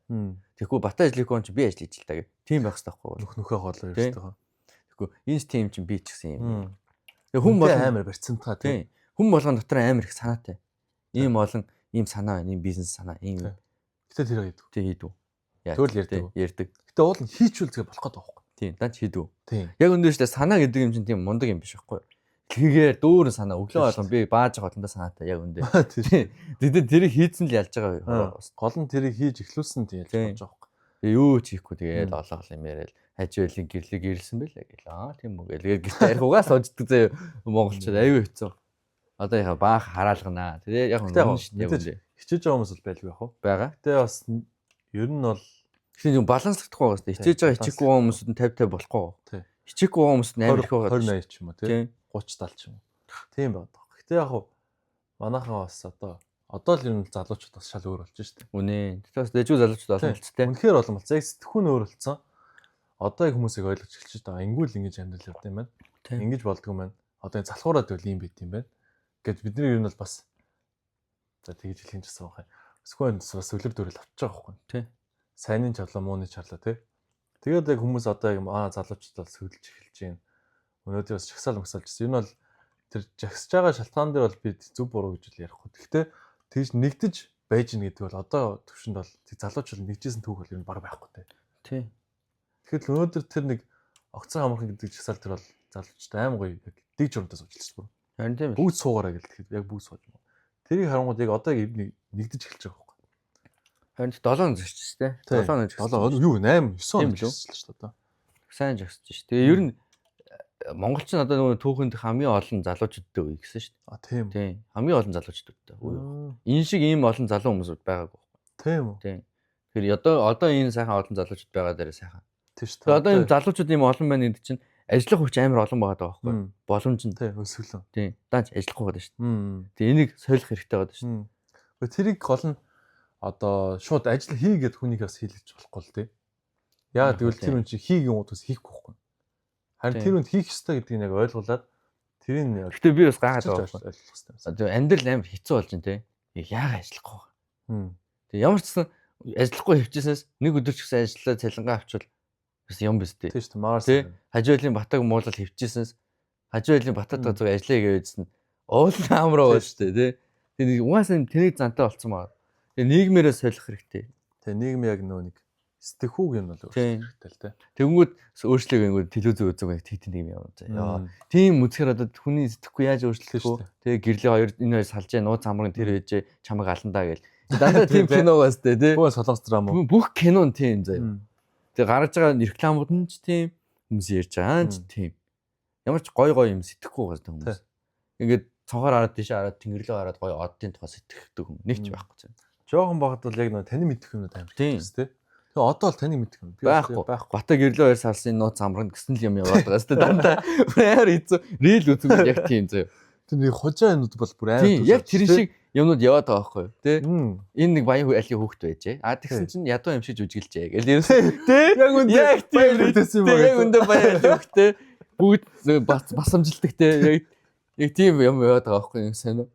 Тэгэхгүй батаа ажиллахгүй юм чи би ажил хийж л таа гэ. Тийм байх хэрэгтэй байхгүй. Нөхнөхөө хоолоо ярьж байгаа. Тэгэхгүй энэ тим чи би ч гэсэн юм. Тэгээ хүн болгон амар барьцантаа тий. Хүн болгон дотор амар их санаатай. Ийм олон ийм санаа байна, ийм бизнес санаа, ийм. Гэтэ тэр хийдв. Тий хийдв. Тэгэл ярьдаг. Гэтэ уул нь хийчүүл згээ болох гэдэг байхгүй. Тийм, дач хийдв. Тийм. Яг өнөөдөр санаа гэдэг юм чинь тийм мундаг юм биш байхгүй. Тэгэхээр дүүрэн санаа өглөө болгон би бааж байгаа хоолндоо санаатай яг үндэ. Тэгээд тэрийг хийцэн л ялж байгаа. Гол нь тэрийг хийж эхлүүлсэн тийм ялж болж байгаа байхгүй. Тэгээ юу ч хийхгүй тэгээд олоол юм яриад хажуулийн гэрлэг ирсэн байлаа гэл. Тийм үү гээл. Гэхдээ архиугаа сууждаг заяа монголчууд аюу хэцүү. Одоо яха баах хараалганаа. Тэгээ яг үнэн шүү дээ. Хичээж байгаа хүмүүс бол байлгүй яах вэ? Бага. Гэтэ бас ер нь бол тэгэхээр юм баланслагдахгүй байгаа шүү дээ. Хичээж байгаа хичээхгүй байгаа хүмүүсд нь 50-50 болохгүй. Тий. Хичээхгүй байгаа хүмүүст нь амар их байгаа. 20-80 ч юм уу тий. 30-70 ч юм уу. Тийм байдаг. Гэтэ яг манайхаа бас одоо л ер нь залуучууд бас шал өөр болж шүү дээ. Үнэ. Тэгээс бас дэжүү залуучууд олон болцтой. Үнэхээр олон болцсон. Яг сэтгхүүн өөр болцсон. Одоо яг хүмүүсийг ойлгож эхэлж байгаа. Ингүүл ингэж амьдрал явд юм байна. Ингэж болдгоо маань. Одоо залхуураад байл юм байт юм байна. Гэт бидний ер нь бол бас за тэгж хэлэх юм гэсэн байна. Эсвэл бас өлөр дөрөл авчиж байгаа байхгүй. Тий. Сайнын чарлаа, мууны чарлаа тий. Тэгээд яг хүмүүс одоо яг залуучууд бол сөглөж эхэлж байна. Өнөөдөр бас жагсаал мгсаалжсэн. Энэ бол тэр жагсаж байгаа шалтгаан дээр бол би зөв буруу гэж ярихгүй. Гэхдээ тэгж нэгдэж байж гин гэдэг бол одоо төвшөнд бол залуучууд нэгжсэн түүх бол ер нь баг байхгүй тий. Тэгэхээр өнөөдөр тэр нэг огцон хамархан гэдэг жагсаал тэр бол залуучууд аим гоё яг дэг журамтай суужилсан. Харин тийм бүгд суугаараа гэлтэхэд яг бүгд сууж байна. Тэрийг харангууд яг одоо яг нэгдэж эхэлж байгаа байхгүй. Харин 7 зөрчтэй. 7 юу 8 9 он болчихсон шүү дээ одоо. Сайн жагсаж ш. Тэгээ ер нь монголчин одоо нөгөө түүхэнд хамгийн олон залуучуудтай үе гэсэн ш. А тийм. Тийм. Хамгийн олон залуучуудтай. Энэ шиг ийм олон залуу хүмүүс байгаагүй. Тийм үү. Тийм. Тэгэхээр одоо энэ сайхан олон залуучууд байгаа дээрээ сайхан. Тийм шүү. Тэгээ одоо энэ залуучууд ийм олон байна гэдэг чинь ажиллах хүч амар олон байгаа даа байхгүй. Боломж нь. Тийм өсвөлөө. Тийм. Даач ажиллахгүй байгаа шүү. Тийм. Тэгээ энийг солих хэрэгтэй байгаа шүү. Гэхдээ тэрийг гол нь одоо шууд ажил хийгээд хүнийхээс хийлгэж болохгүй л тийм. Яагаад гэвэл тэр хүн чи хийгийн удаас хийхгүй байхгүй. Харин тэр хүнд хийх ёстой гэдгийг яг ойлгуулад тэрийг Гэтэ би бас гайхаад байгаа ойлгох хэрэгтэй. Тэгээ амьдрал амар хэцүү болж байна те. Яагаад ажиллахгүй байгаа. Тэгээ ямар ч гэсэн ажиллахгүй хөвчөөс нэг өдөр ч гэсэн ажиллаа цалингаа авчвал бас юм биз дээ. Тийм шүү дээ. Марс. Хажуулийн батаг муулал хөвчөөс хажуулийн батад зүгээр ажиллая гэвэжсэн. Уулын амраа байна шүү дээ те. Тэгээ угаасаа тэнийг зантай болцсон байгаа. Тэгээ нийгмээрээ солих хэрэгтэй. Тэгээ нийгэм яг нөө нэг сэтгэхүүг юм бол хэрэгтэй л те. Тэгэнгүүт өөрчлөг ингэнгүүт телевиз үзэг яг тэгтэн тийм юм заа. Тийм үзэхээр одоо хүний сэтгэхгүй яаж өөрчлөх вэ? Тэгээ гэрлийн хоёр энэ хоёр салж яа нууц амрын тэр ээжээ чамайг аландаа гэл. Дандаа тийм кино бас те. Бүх солонгос драма. Бүх кино нь тийм заа. Тэгээ гаргаж байгаа рекламууд нь ч тийм хүмүүс ярьж байгаа ч тийм. Ямар ч гой юм сэтгэхгүй байгаа хүмүүс. Ингээд цонхоор хараад тийш хараад тэнгэрлээ хараад гой оддын тухай сэтгэдэг хүн нэг ч байхгүй заа. Жохон багт бол яг нөө таны мэдэх юмнууд амар хэвчээс те. Тэгээ одоо л таны мэдэх юм. Байхгүй. Бата гэрлээ хоёр салсан нууц амранд гэсэн л юм яваад байгаа шүү дээ. Дандаа амар хэцүү. Рил үзүүл яг тийм зөө. Тэр нэг хожаа юмуд бол бүр амар. Тийм яг тэр шиг юмнууд яваад байгаа байхгүй юу? Тэ? Энэ нэг баян алийг хөөхт байжээ. Тэгсэн чинь ядуу юм шиг жүжиглжээ. Гэл ерөөсөө тэ? Яг үндэ яг тийм хэлсэн юм байна. Яг үндэ баян алийг хөөхтэй бүгд басамжилдаг тэ. Яг тийм юм яваад байгаа байхгүй юу? Сайн уу?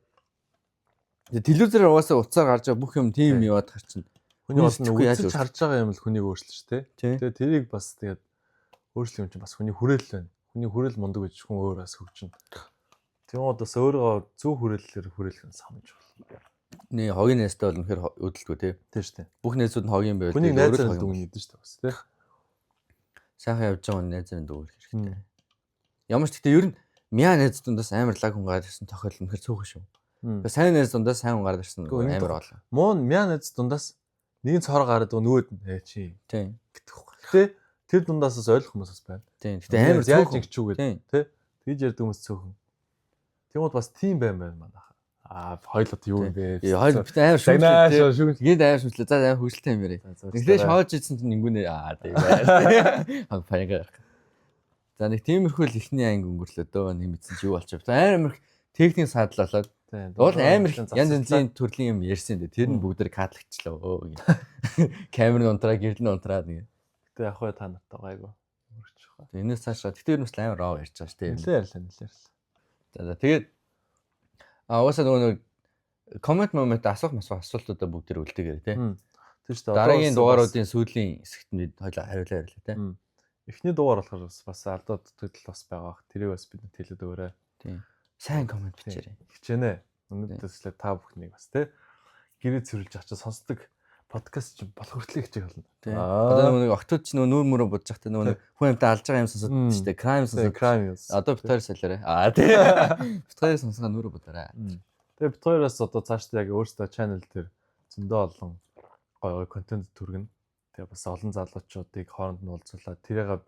Телевизээр угаасаа уцаар гарч байгаа бүх юм тийм яваад гарчихна. Хүний олон үзэж харж байгаа юм л хүнийг өөрчлөж тэ. Тэгээ тэрийг бас тэгээд өөрчлөх юм чинь бас хүний хүрээлэл байна. Хүний хүрээлэл мундаг гэж хүн өөр бас хөгжинэ. Тэгээд бас өөрөө зөв хүрээллээр хүрээлэх нь самж болно. Нэ хогийн найзтай бол үнэхээр өдөлтгүй тий. Тийм шүү дээ. Бүх найзууд нь хогийн байвал хүний найзтай дүгнэдэг шүү дээ бас тий. Сайхан явж байгаа найзын дүгнэх хэрэгтэй. Ямар ч гэхдээ ер нь мяа найз дундаас амар лаг хүн гараад ирсэн тохиол үнэхээр цөөхөн шүү. Сайн найз дундаас сайн хүн гараад ирсэн амар болоо. Муу мяа найз дундаас нэгэн цороо гараад нөгөөд нь чи тийм гэдэг хөөх. Тэ тэр дундаас бас ойлгох хүмүүс бас байна. Тийм. Гэтэ амар яаж ингэчүүгээд тий. Тэгж ярьдаг хүмүүс цөөхөн. Тэгмүүд бас тийм байна манайха. Хоёлоо юу юм бэ? Хоёул бит амар шүүмжлээ. Гээд амар шүүмжлээ. За амар хөвгөлтэй юм ярэ. Тэглээ шоож идсэн чинь ингэнэ тийм байна. Хаг паника. За нэг тиймэрхүү л ихний анги өнгөрлөө дөө нэг мэдсэн чи юу болчих вэ? Амар техник саадлалаад уул амар янз янзын төрлийн юм ярьсан дээ. Тэр нь бүгдээр кадлагчлаа. Камерын унтраа, гэрлийн унтраад нэг. Гэтэ яг хоо та нартай гайгүй. Өрчих хаа. Энэс цаашаа тэгтэр нүс амар роо ярьж байгаа шүү дээ. Нэлээ. За тэгээд уусаа нөгөө коммент асуултуудаа бүгдээр үлдээгээрэй тий. Тийм шүү дээ. Дараагийн дугааруудын сүүлийн хэсэгт нь хоёлаа хариулаа ярьлаа тий. Эхний дугаар болохоор бас алдаад дутагдал бас байгаа. Тэрийг бас бид хэлээд өгөөрэй. Тийм. Сайн коммент бичээрэй. Хичээнэ. Өнөөдрөөс та бүхнийг бас тий гэрээ цэвэрлж очиж сонсдог подкаст ч болох хүртлэх гэж болно. Тийм. Одоо нэг октод ч нүүр мөрөө бодож захтай нэг хүн амтаа алж байгаа юм сонсоод шүү дээ. Crime сонсоод. Одоо битгаар солиорой. Тийм. Битгаар сонсохоо нүүрөө бодоорой. Тэгээ битгаараас одоо цаашдаа яг өөрсдөө channel дээр зөндөө олон гоё контент түргэнэ. Тэгээ бас олон залуучуудыг хооронд нь уулзуулаад тэрийг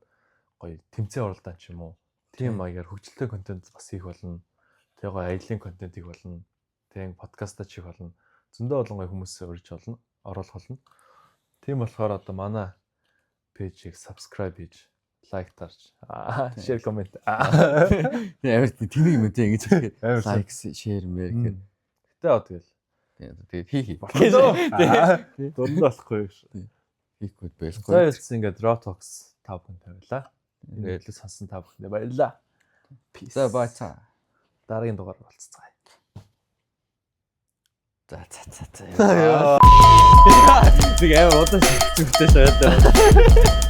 гоё тэмцээн оролдоо ч юм уу. Тийм маягаар хөгжилтэй контент бас хийх болно. Тэгээ гоё аялын контент хийх болно. Тэгээ подкаст хийх болно. Зөндөө олон гоё хүмүүс урьж болно. Оруулах болно. Тийм болохоор одоо манай пэйжийг subscribe хийж, лайк дарж, share comment. Ямар тэнийг юм те ингэж хэлэхэд лайк, share мэр гэхээр. Гэтэ одоо тэгэл. Тэгээд хий. Дунд болохгүй шүү. Хийхгүй байлгүй. За ялцсан ингээд Dropbox 5 тавилаа. Ингээд л сонсон та бүхэндээ баярлалаа. Peace. За баца. Дараагийн дугаар болцгаая. За. Тэг амар удаа зүгтэй шаяад байна.